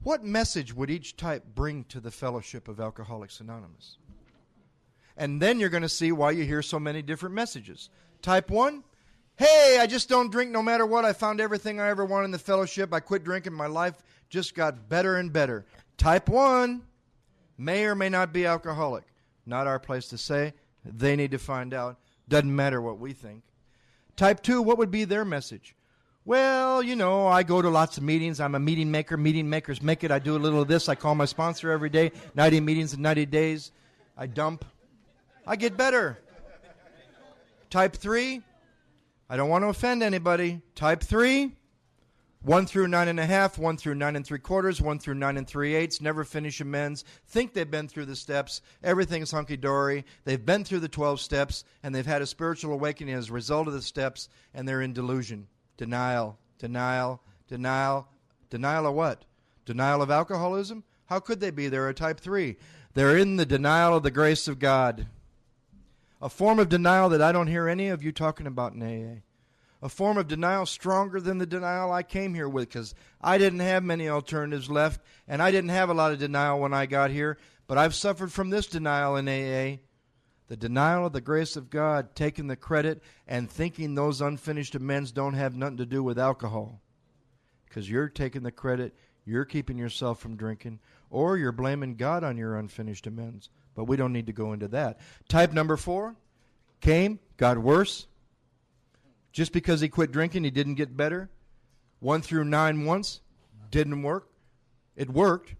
what message would each type bring to the fellowship of Alcoholics Anonymous? And then you're going to see why you hear so many different messages. Type 1, hey, I just don't drink no matter what. I found everything I ever wanted in the fellowship. I quit drinking. My life just got better and better. Type 1 may or may not be alcoholic. Not our place to say. They need to find out. Doesn't matter what we think. Type 2, what would be their message? Well, you know, I go to lots of meetings. I'm a meeting maker. Meeting makers make it. I do a little of this. I call my sponsor every day. 90 meetings in 90 days. I dump. I get better. Type 3, I don't want to offend anybody. Type 3, 1 through 9.5, 1 through 9 3/4, 1 through 9 3/8, never finish amends, think they've been through the steps, everything's hunky-dory, they've been through the 12 steps, and they've had a spiritual awakening as a result of the steps, and they're in delusion. Denial, denial, denial. Denial of what? Denial of alcoholism? How could they be? They're a type 3. They're in the denial of the grace of God. A form of denial that I don't hear any of you talking about in AA. A form of denial stronger than the denial I came here with, because I didn't have many alternatives left, and I didn't have a lot of denial when I got here, but I've suffered from this denial in AA. The denial of the grace of God, taking the credit and thinking those unfinished amends don't have nothing to do with alcohol. Because you're taking the credit, you're keeping yourself from drinking, or you're blaming God on your unfinished amends. But we don't need to go into that. Type number 4 came, got worse. Just because he quit drinking, he didn't get better. 1 through 9 once, didn't work. It worked.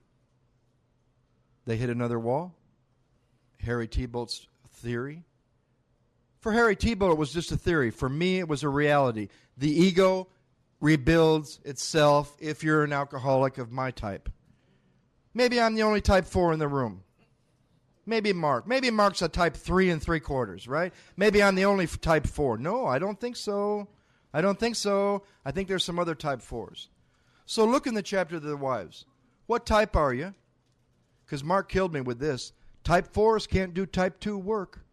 They hit another wall. Harry Tiebold's theory. For Harry Tiebold, it was just a theory. For me, it was a reality. The ego rebuilds itself if you're an alcoholic of my type. Maybe I'm the only type 4 in the room. Maybe Mark. Maybe Mark's a type 3 3/4, right? Maybe I'm the only type 4. No, I don't think so. I don't think so. I think there's some other type 4s. So look in the chapter of the wives. What type are you? Because Mark killed me with this. Type 4s can't do type 2 work.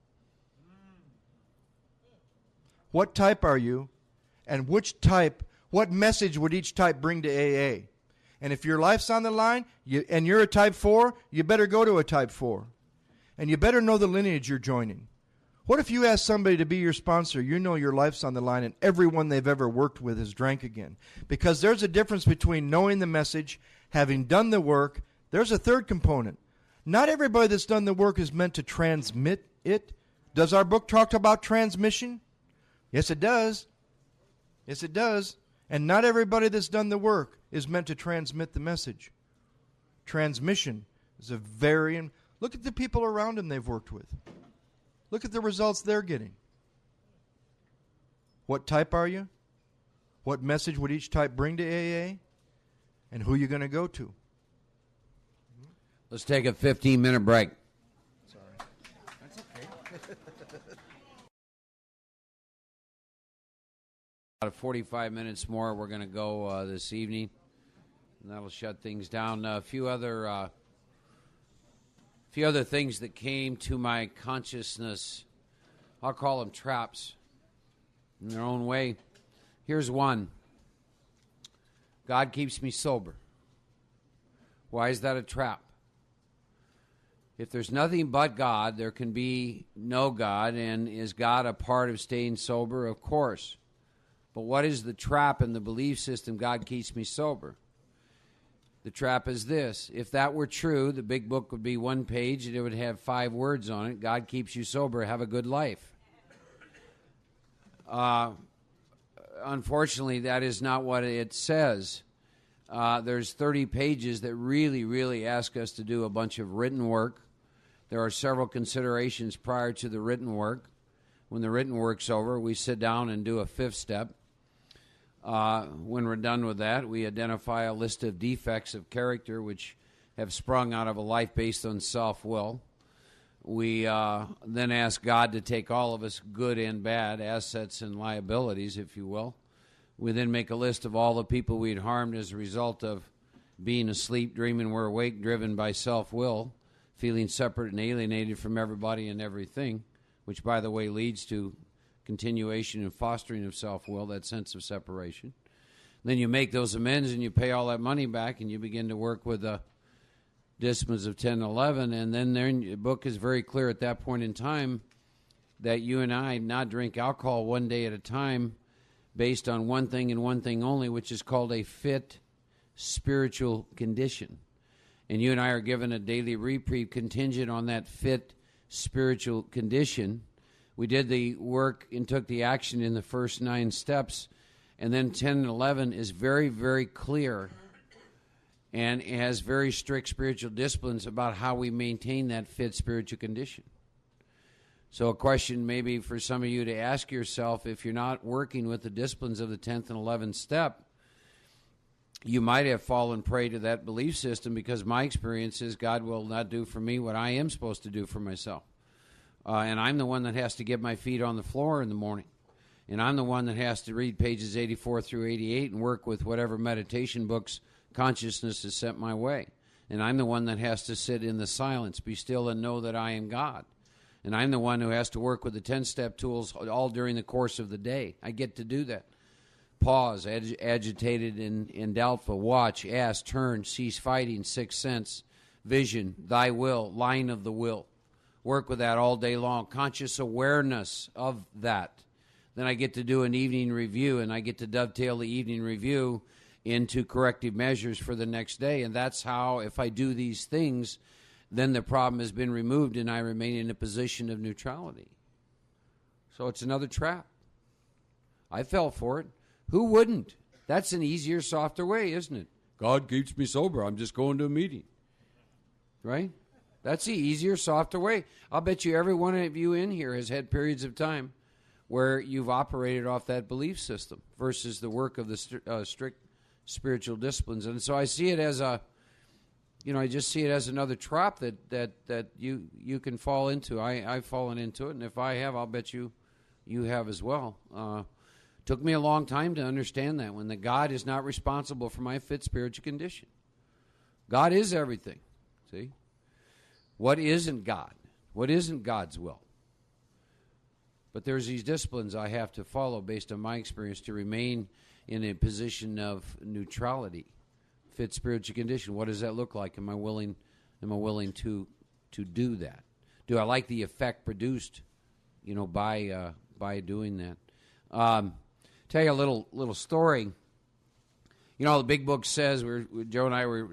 What type are you? And which type, what message would each type bring to AA? And if your life's on the line and you're a type 4, you better go to a type 4. And you better know the lineage you're joining. What if you ask somebody to be your sponsor, you know your life's on the line and everyone they've ever worked with has drank again? Because there's a difference between knowing the message, having done the work. There's a third component. Not everybody that's done the work is meant to transmit it. Does our book talk about transmission? Yes, it does. Yes, it does. And not everybody that's done the work is meant to transmit the message. Transmission is a very... Look at the people around them they've worked with. Look at the results they're getting. What type are you? What message would each type bring to AA? And who are you going to go to? Let's take a 15-minute break. Sorry. That's okay. About 45 minutes more we're going to go this evening, and that'll shut things down. A few other things that came to my consciousness. I'll call them traps in their own way. Here's one. God keeps me sober. Why is that a trap? If there's nothing but God, there can be no God. And is God a part of staying sober? Of course. But what is the trap in the belief system, God keeps me sober? The trap is this. If that were true, the big book would be 1 page and it would have 5 words on it. God keeps you sober. Have a good life. Unfortunately, that is not what it says. There's 30 pages that really ask us to do a bunch of written work. There are several considerations prior to the written work. When the written work's over, we sit down and do a 5th step. When we're done with that, we identify a list of defects of character which have sprung out of a life based on self-will. We then ask God to take all of us, good and bad, assets and liabilities, if you will. We then make a list of all the people we'd harmed as a result of being asleep, dreaming we're awake, driven by self-will, feeling separate and alienated from everybody and everything, which, by the way, leads to continuation and fostering of self-will, that sense of separation. Then you make those amends and you pay all that money back and you begin to work with the disciplines of 10 and 11, and then the book is very clear at that point in time that you and I not drink alcohol one day at a time based on one thing and one thing only, which is called a fit spiritual condition. And you and I are given a daily reprieve contingent on that fit spiritual condition. We did the work and took the action in the first 9 steps, and then 10 and 11 is very clear, and it has very strict spiritual disciplines about how we maintain that fit spiritual condition. So a question maybe for some of you to ask yourself, if you're not working with the disciplines of the 10th and 11th step, you might have fallen prey to that belief system, because my experience is God will not do for me what I am supposed to do for myself. And I'm the one that has to get my feet on the floor in the morning. And I'm the one that has to read pages 84 through 88 and work with whatever meditation books consciousness has sent my way. And I'm the one that has to sit in the silence, be still and know that I am God. And I'm the one who has to work with the 10-step tools all during the course of the day. I get to do that. Pause, agitated and doubtful, watch, ask, turn, cease fighting, sixth sense, vision, thy will, line of the will. Work with that all day long. Conscious awareness of that. Then I get to do an evening review, and I get to dovetail the evening review into corrective measures for the next day. And that's how, if I do these things, then the problem has been removed and I remain in a position of neutrality. So it's another trap. I fell for it. Who wouldn't? That's an easier, softer way, isn't it? God keeps me sober. I'm just going to a meeting. Right? That's the easier, softer way. I'll bet you every one of you in here has had periods of time where you've operated off that belief system versus the work of the strict spiritual disciplines. And so I see it as I just see it as another trap that you can fall into. I've fallen into it, and if I have, I'll bet you have as well. Took me a long time to understand that, when the God is not responsible for my fit spiritual condition. God is everything. See? What isn't God? What isn't God's will? But there's these disciplines I have to follow based on my experience to remain in a position of neutrality. Fit spiritual condition. What does that look like? Am I willing to do that? Do I like the effect produced, by doing that? Tell you a little story. The big book says Joe and I were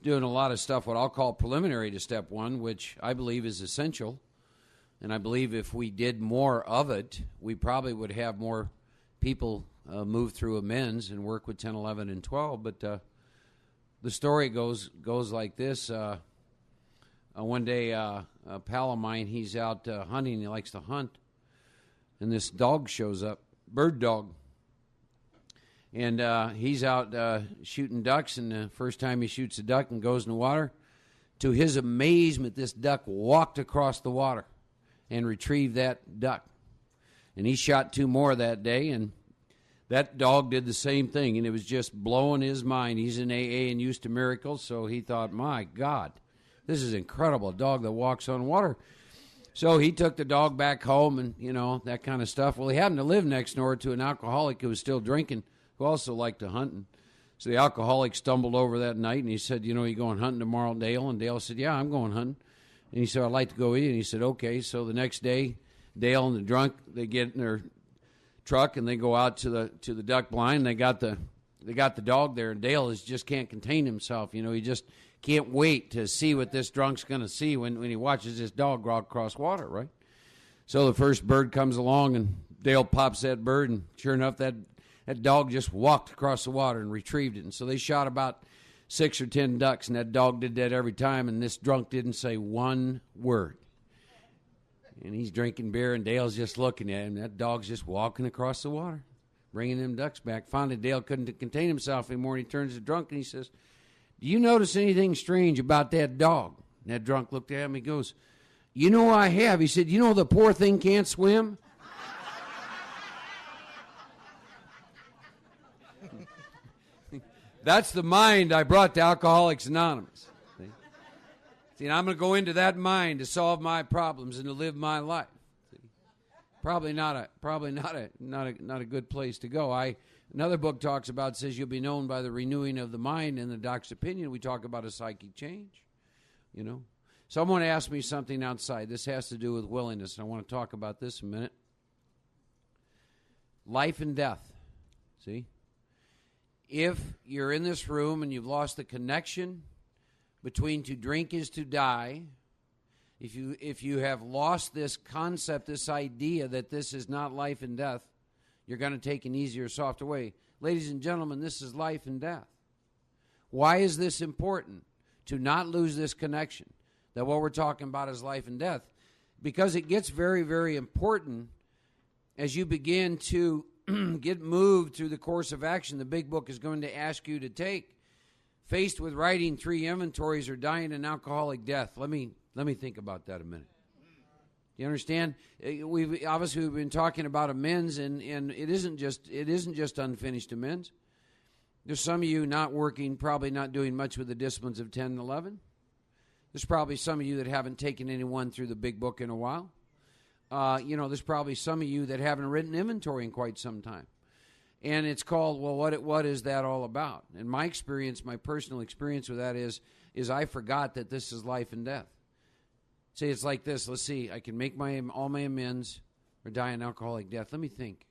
doing a lot of stuff, what I'll call preliminary to step one, which I believe is essential. And I believe if we did more of it, we probably would have more people move through amends and work with 10, 11, and 12. But the story goes like this. One day, a pal of mine, he's out hunting. He likes to hunt. And this dog shows up, bird dog. And he's out shooting ducks, and the first time he shoots a duck and goes in the water, to his amazement, this duck walked across the water and retrieved that duck. And he shot 2 more that day, and that dog did the same thing, and it was just blowing his mind. He's in AA and used to miracles, so he thought, my God, this is incredible, a dog that walks on water. So he took the dog back home and, that kind of stuff. Well, he happened to live next door to an alcoholic who was still drinking, who also liked to hunt. And so the alcoholic stumbled over that night, and he said, you going hunting tomorrow, Dale? And Dale said, yeah, I'm going hunting. And he said, I'd like to go with you. And he said, okay. So the next day, Dale and the drunk, they get in their truck and they go out to the duck blind. They got the dog there, and Dale just can't contain himself. He just can't wait to see what this drunk's going to see when he watches this dog walk across water, right? So the first bird comes along, and Dale pops that bird, and sure enough, that dog just walked across the water and retrieved it. And so they shot about 6 or 10 ducks, and that dog did that every time, and this drunk didn't say one word. And he's drinking beer, and Dale's just looking at him. That dog's just walking across the water, bringing them ducks back. Finally, Dale couldn't contain himself anymore, and he turns to the drunk, and he says, do you notice anything strange about that dog? And that drunk looked at him, he goes, I have. He said, the poor thing can't swim? That's the mind I brought to Alcoholics Anonymous. See, and I'm going to go into that mind to solve my problems and to live my life. See? Probably not a good place to go. Another book talks about, says you'll be known by the renewing of the mind. In the doc's opinion, we talk about a psychic change. Someone asked me something outside. This has to do with willingness, and I want to talk about this a minute. Life and death. See? If you're in this room and you've lost the connection between to drink is to die, if you have lost this concept, this idea that this is not life and death, you're going to take an easier, softer way. Ladies and gentlemen, this is life and death. Why is this important? To not lose this connection, that what we're talking about is life and death. because it gets very, very important as you begin to get moved through the course of action the big book is going to ask you to take. Faced with writing 3 inventories or dying an alcoholic death. Let me think about that a minute. You understand? We've been talking about amends, and it isn't just unfinished amends. There's some of you not working, probably not doing much with the disciplines of 10 and 11. There's probably some of you that haven't taken anyone through the big book in a while. There's probably some of you that haven't written inventory in quite some time. And it's called, well, what is that all about? And my experience, my personal experience with that is I forgot that this is life and death. See, it's like this. Let's see. I can make all my amends or die an alcoholic death. Let me think.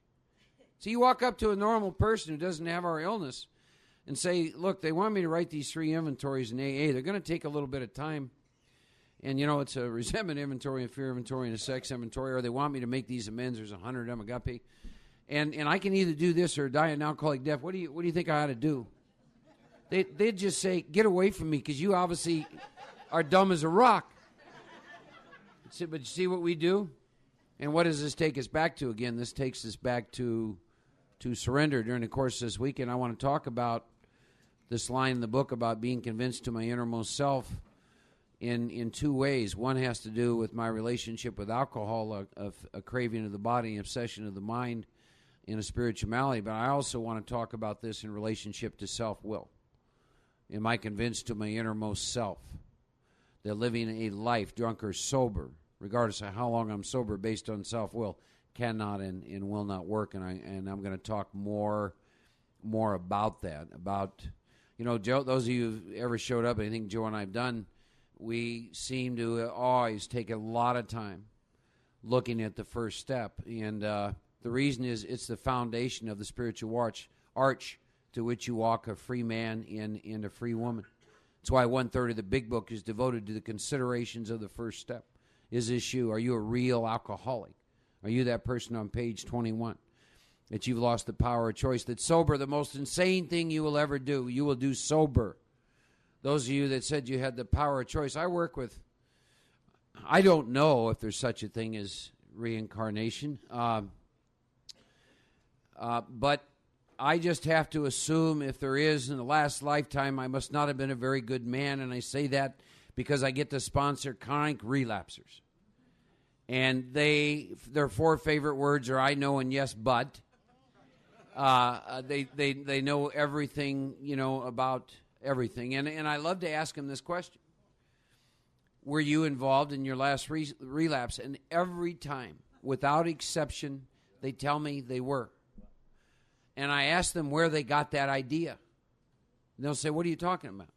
See, you walk up to a normal person who doesn't have our illness and say, look, they want me to write these 3 inventories in AA. They're going to take a little bit of time. And, it's a resentment inventory, a fear inventory, and a sex inventory. Or they want me to make these amends. There's 100 of them, agape. And I can either do this or die an alcoholic death. What do you think I ought to do? They'd just say, get away from me, because you obviously are dumb as a rock. But you see what we do? And what does this take us back to? Again, this takes us back to surrender. During the course of this weekend, I want to talk about this line in the book about being convinced to my innermost self in 2 ways. One has to do with my relationship with alcohol, a craving of the body, an obsession of the mind, in a spirituality, but I also want to talk about this in relationship to self-will. Am I convinced to my innermost self that living a life, drunk or sober, regardless of how long I'm sober, based on self-will, cannot and will not work? And I'm going to talk more about that. About, Joe, those of you who've ever showed up, I think Joe and I have done, we seem to always take a lot of time looking at the first step, and the reason is it's the foundation of the spiritual arch to which you walk a free man and a free woman. That's why 1/3 of the big book is devoted to the considerations of the first step. Is this you? Are you a real alcoholic? Are you that person on page 21? That you've lost the power of choice? That sober, the most insane thing you will ever do, you will do sober. Those of you that said you had the power of choice, I don't know if there's such a thing as reincarnation. But I just have to assume if there is in the last lifetime, I must not have been a very good man. And I say that because I get to sponsor chronic relapsers. And their 4 favorite words are I know and yes, but. They know everything, about everything. And I love to ask them this question. Were you involved in your last relapse? And every time, without exception, they tell me they were. And I ask them where they got that idea. And they'll say, what are you talking about?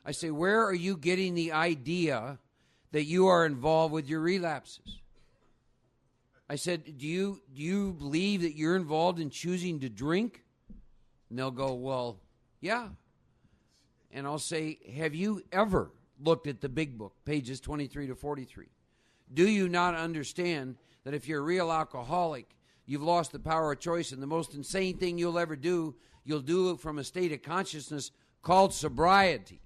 I say, where are you getting the idea that you are involved with your relapses? I said, do you believe that you're involved in choosing to drink? And they'll go, well, yeah. And I'll say, have you ever looked at the big book, pages 23 to 43? Do you not understand that if you're a real alcoholic, you've lost the power of choice, and the most insane thing you'll ever do, you'll do it from a state of consciousness called sobriety.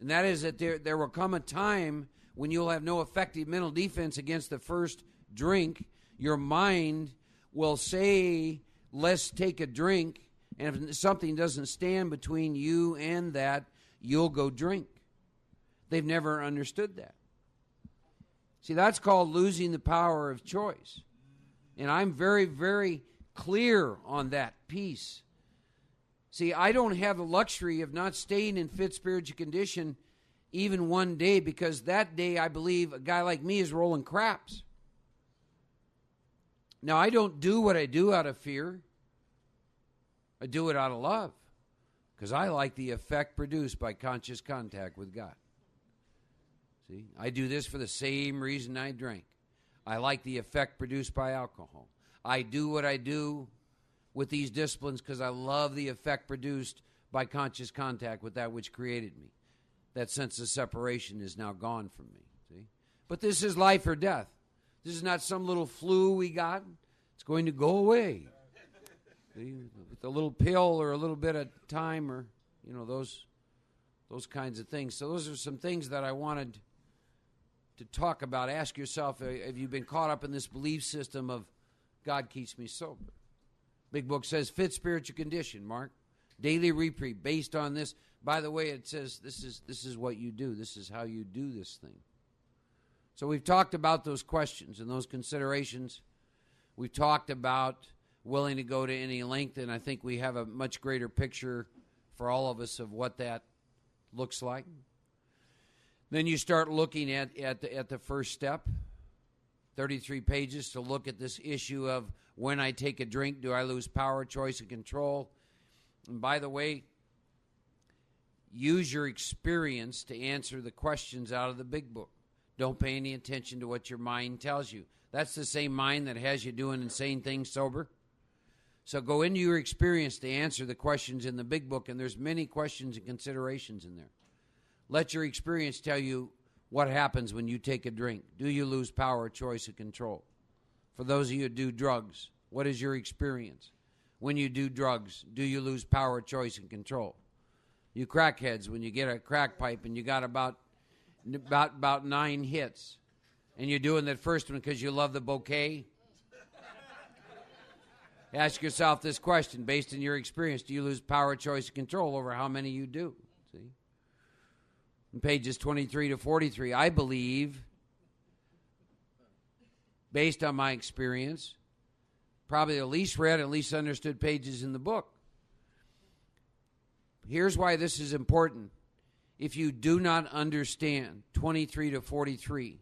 And that is that there will come a time when you'll have no effective mental defense against the first drink. Your mind will say, let's take a drink, and if something doesn't stand between you and that, you'll go drink. They've never understood that. See, that's called losing the power of choice. And I'm very, very clear on that piece. See, I don't have the luxury of not staying in fit spiritual condition even one day, because that day I believe a guy like me is rolling craps. Now, I don't do what I do out of fear. I do it out of love, because I like the effect produced by conscious contact with God. See, I do this for the same reason I drank. I like the effect produced by alcohol. I do what I do with these disciplines because I love the effect produced by conscious contact with that which created me. That sense of separation is now gone from me. See? But this is life or death. This is not some little flu we got. It's going to go away. See? With a little pill or a little bit of time, or those kinds of things. So those are some things that I wanted to talk about. Ask yourself, have you been caught up in this belief system of God keeps me sober? Big book says fit spiritual condition, Mark. Daily reprieve based on this. By the way, it says this is what you do. This is how you do this thing. So we've talked about those questions and those considerations. We've talked about willing to go to any length, and I think we have a much greater picture for all of us of what that looks like. Then you start looking at the first step, 33 pages to look at this issue of when I take a drink, do I lose power, choice, and control? And by the way, use your experience to answer the questions out of the big book. Don't pay any attention to what your mind tells you. That's the same mind that has you doing insane things sober. So go into your experience to answer the questions in the big book, and there's many questions and considerations in there. Let your experience tell you what happens when you take a drink. Do you lose power, choice, and control? For those of you who do drugs, what is your experience? When you do drugs, do you lose power, choice, and control? You crackheads, when you get a crack pipe and you got about 9 hits, and you're doing that first one because you love the bouquet, ask yourself this question based on your experience. Do you lose power, choice, and control over how many you do? See? In pages 23 to 43, I believe, based on my experience, probably the least read and least understood pages in the book. Here's why this is important. If you do not understand 23 to 43,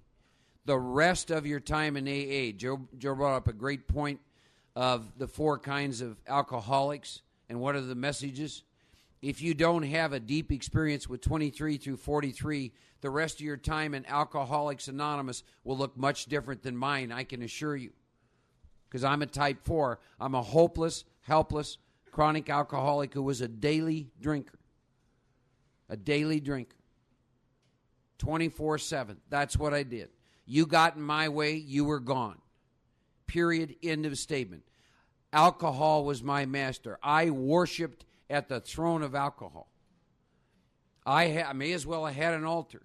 the rest of your time in AA, Joe brought up a great point of the 4 kinds of alcoholics and what are the messages. If you don't have a deep experience with 23 through 43, the rest of your time in Alcoholics Anonymous will look much different than mine, I can assure you. Because I'm a type 4. I'm a hopeless, helpless, chronic alcoholic who was a daily drinker. A daily drinker. 24/7. That's what I did. You got in my way, you were gone. Period. End of statement. Alcohol was my master. I worshiped at the throne of alcohol. I may as well have had an altar.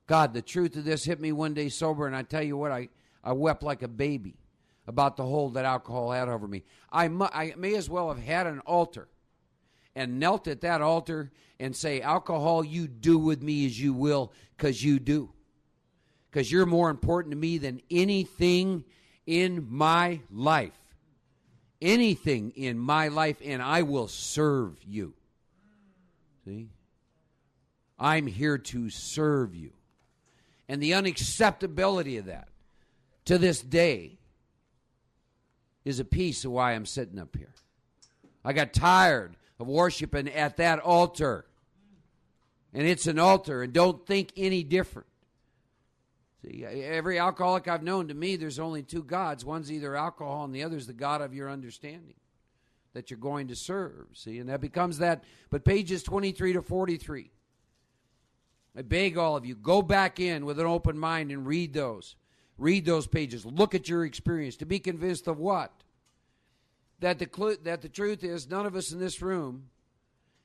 God, the truth of this hit me one day sober, and I tell you what, I wept like a baby about the hold that alcohol had over me. I may as well have had an altar and knelt at that altar and say, alcohol, you do with me as you will, because you do. Because you're more important to me than anything in my life. Anything in my life, and I will serve you. See? I'm here to serve you. And the unacceptability of that to this day is a piece of why I'm sitting up here. I got tired of worshiping at that altar. And it's an altar, and don't think any different. See, every alcoholic I've known, to me, there's only 2 gods. One's either alcohol and the other's the God of your understanding that you're going to serve. See, and that becomes that. But pages 23 to 43, I beg all of you, go back in with an open mind and read those. Read those pages. Look at your experience to be convinced of what? That the truth is none of us in this room,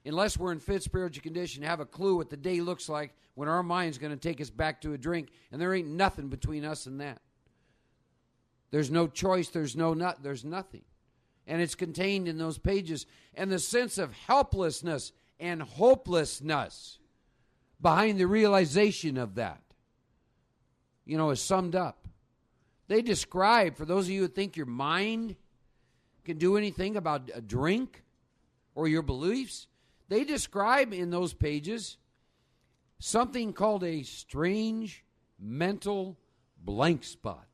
unless we're in fit spiritual condition, have a clue what the day looks like when our mind's going to take us back to a drink, and there ain't nothing between us and that. There's no choice, there's nothing. And it's contained in those pages. And the sense of helplessness and hopelessness behind the realization of that, is summed up. They describe, for those of you who think your mind can do anything about a drink or your beliefs, they describe in those pages something called a strange mental blank spot.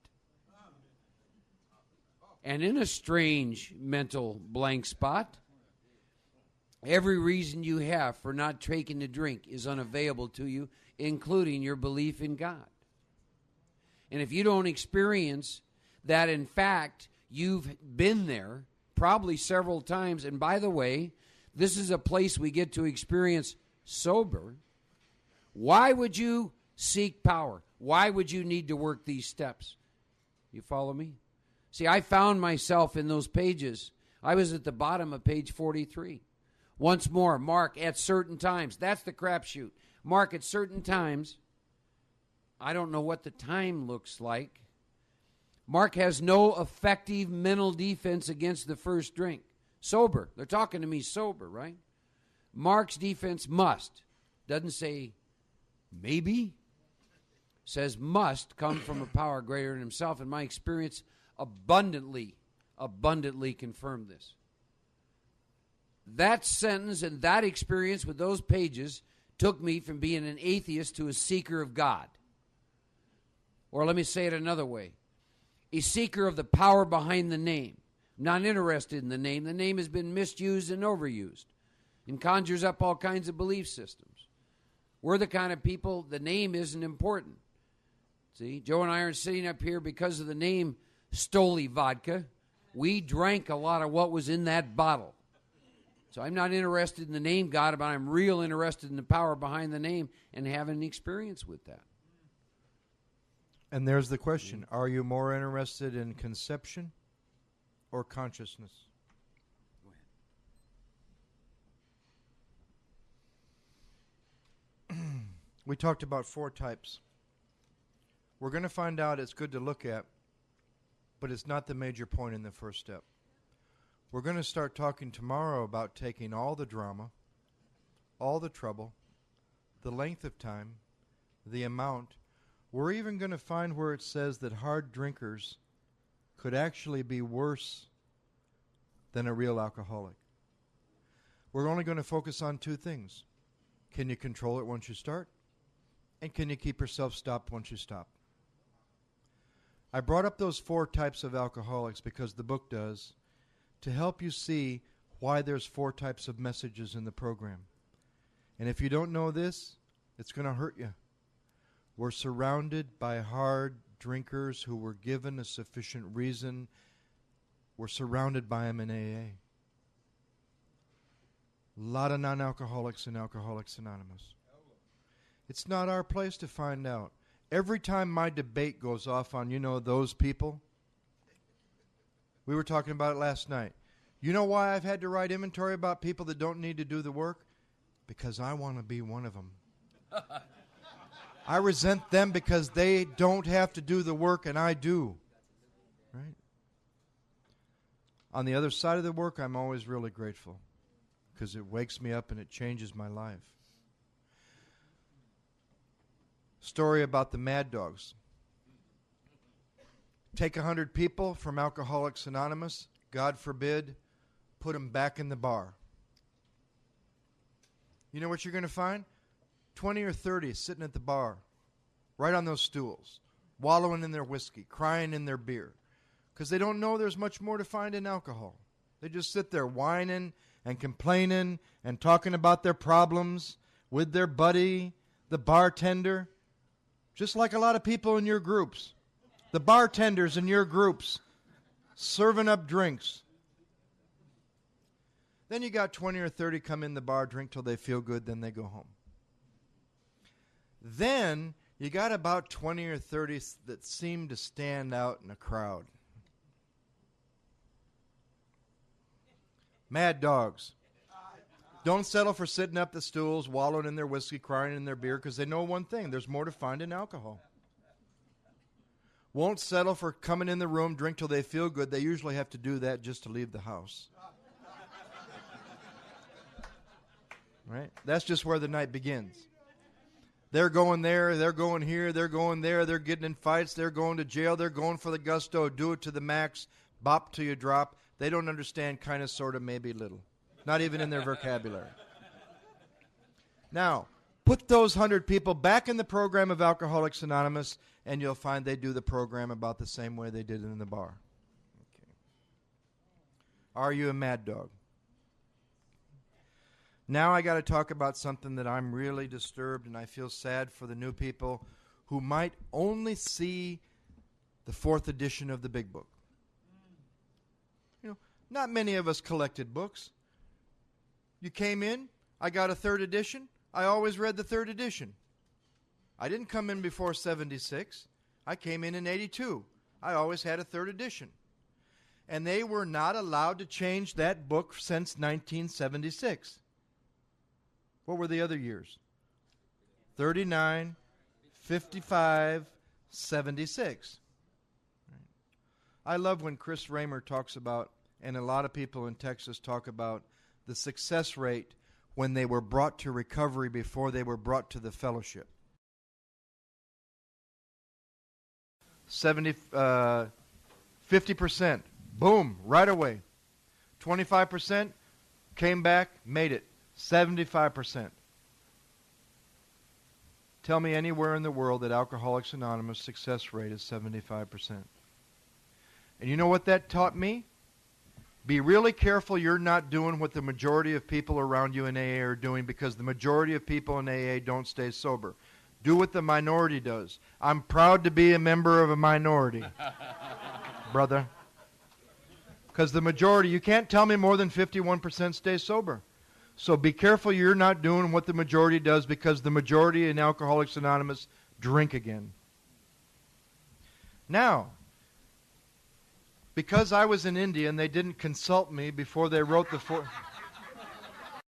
And in a strange mental blank spot, every reason you have for not taking the drink is unavailable to you, including your belief in God. And if you don't experience that, in fact, you've been there probably several times, and by the way, this is a place we get to experience sober. Why would you seek power? Why would you need to work these steps? You follow me? See, I found myself in those pages. I was at the bottom of page 43. Once more, mark at certain times. That's the crapshoot. Mark at certain times, I don't know what the time looks like. Mark has no effective mental defense against the first drink. Sober. They're talking to me sober, right? Mark's defense must. Doesn't say maybe. Says must come from a power greater than himself. And my experience abundantly confirmed this. That sentence and that experience with those pages took me from being an atheist to a seeker of God. Or let me say it another way. A seeker of the power behind the name. I'm not interested in the name. The name has been misused and overused and conjures up all kinds of belief systems. We're the kind of people, the name isn't important. See, Joe and I aren't sitting up here because of the name Stoli Vodka. We drank a lot of what was in that bottle. So I'm not interested in the name God, but I'm real interested in the power behind the name and having an experience with that. And there's the question. Are you more interested in conception or consciousness? Go ahead. We talked about 4 types. We're going to find out it's good to look at, but it's not the major point in the first step. We're going to start talking tomorrow about taking all the drama, all the trouble, the length of time, the amount. We're even going to find where it says that hard drinkers could actually be worse than a real alcoholic. We're only going to focus on 2 things. Can you control it once you start? And can you keep yourself stopped once you stop? I brought up those 4 types of alcoholics because the book does, to help you see why there's 4 types of messages in the program. And if you don't know this, it's going to hurt you. We're surrounded by hard drinkers who were given a sufficient reason. We're surrounded by them in AA. A lot of non-alcoholics in Alcoholics Anonymous. It's not our place to find out. Every time my debate goes off on, those people, we were talking about it last night. You know why I've had to write inventory about people that don't need to do the work? Because I want to be one of them. I resent them because they don't have to do the work and I do. Right? On the other side of the work, I'm always really grateful because it wakes me up and it changes my life. Story about the Mad Dogs. Take 100 people from Alcoholics Anonymous, God forbid, put them back in the bar. You know what you're going to find? 20 or 30 sitting at the bar, right on those stools, wallowing in their whiskey, crying in their beer, because they don't know there's much more to find in alcohol. They just sit there whining and complaining and talking about their problems with their buddy, the bartender, just like a lot of people in your groups. The bartenders in your groups serving up drinks. Then you got 20 or 30 come in the bar, drink till they feel good, then they go home. Then you got about 20 or 30 that seem to stand out in a crowd. Mad dogs. Don't settle for sitting up the stools, wallowing in their whiskey, crying in their beer, because they know one thing. There's more to find in alcohol. Won't settle for coming in the room, drink till they feel good. They usually have to do that just to leave the house. Right? That's just where the night begins. They're going there, they're going here, they're going there, they're getting in fights, they're going to jail, they're going for the gusto, do it to the max, bop till you drop. They don't understand kind of, sort of, maybe little. Not even in their vocabulary. Now, put those 100 people back in the program of Alcoholics Anonymous, and you'll find they do the program about the same way they did it in the bar. Okay. Are you a mad dog? Now I got to talk about something that I'm really disturbed, and I feel sad for the new people who might only see the 4th edition of the big book. Not many of us collected books. You came in, I got a 3rd edition. I always read the 3rd edition. I didn't come in before 76. I came in 82. I always had a 3rd edition. And they were not allowed to change that book since 1976. What were the other years? 39, 5576. I love when Chris Raymer talks about, and a lot of people in Texas talk about, the success rate when they were brought to recovery before they were brought to the fellowship. 50%, boom, right away. 25% came back, made it. 75%. Tell me anywhere in the world that Alcoholics Anonymous success rate is 75%. And you know what that taught me? Be really careful you're not doing what the majority of people around you in AA are doing, because the majority of people in AA don't stay sober. Do what the minority does. I'm proud to be a member of a minority, brother. Because the majority, you can't tell me more than 51% stay sober. So be careful you're not doing what the majority does, because the majority in Alcoholics Anonymous drink again. Now, because I was in India and they didn't consult me before they wrote the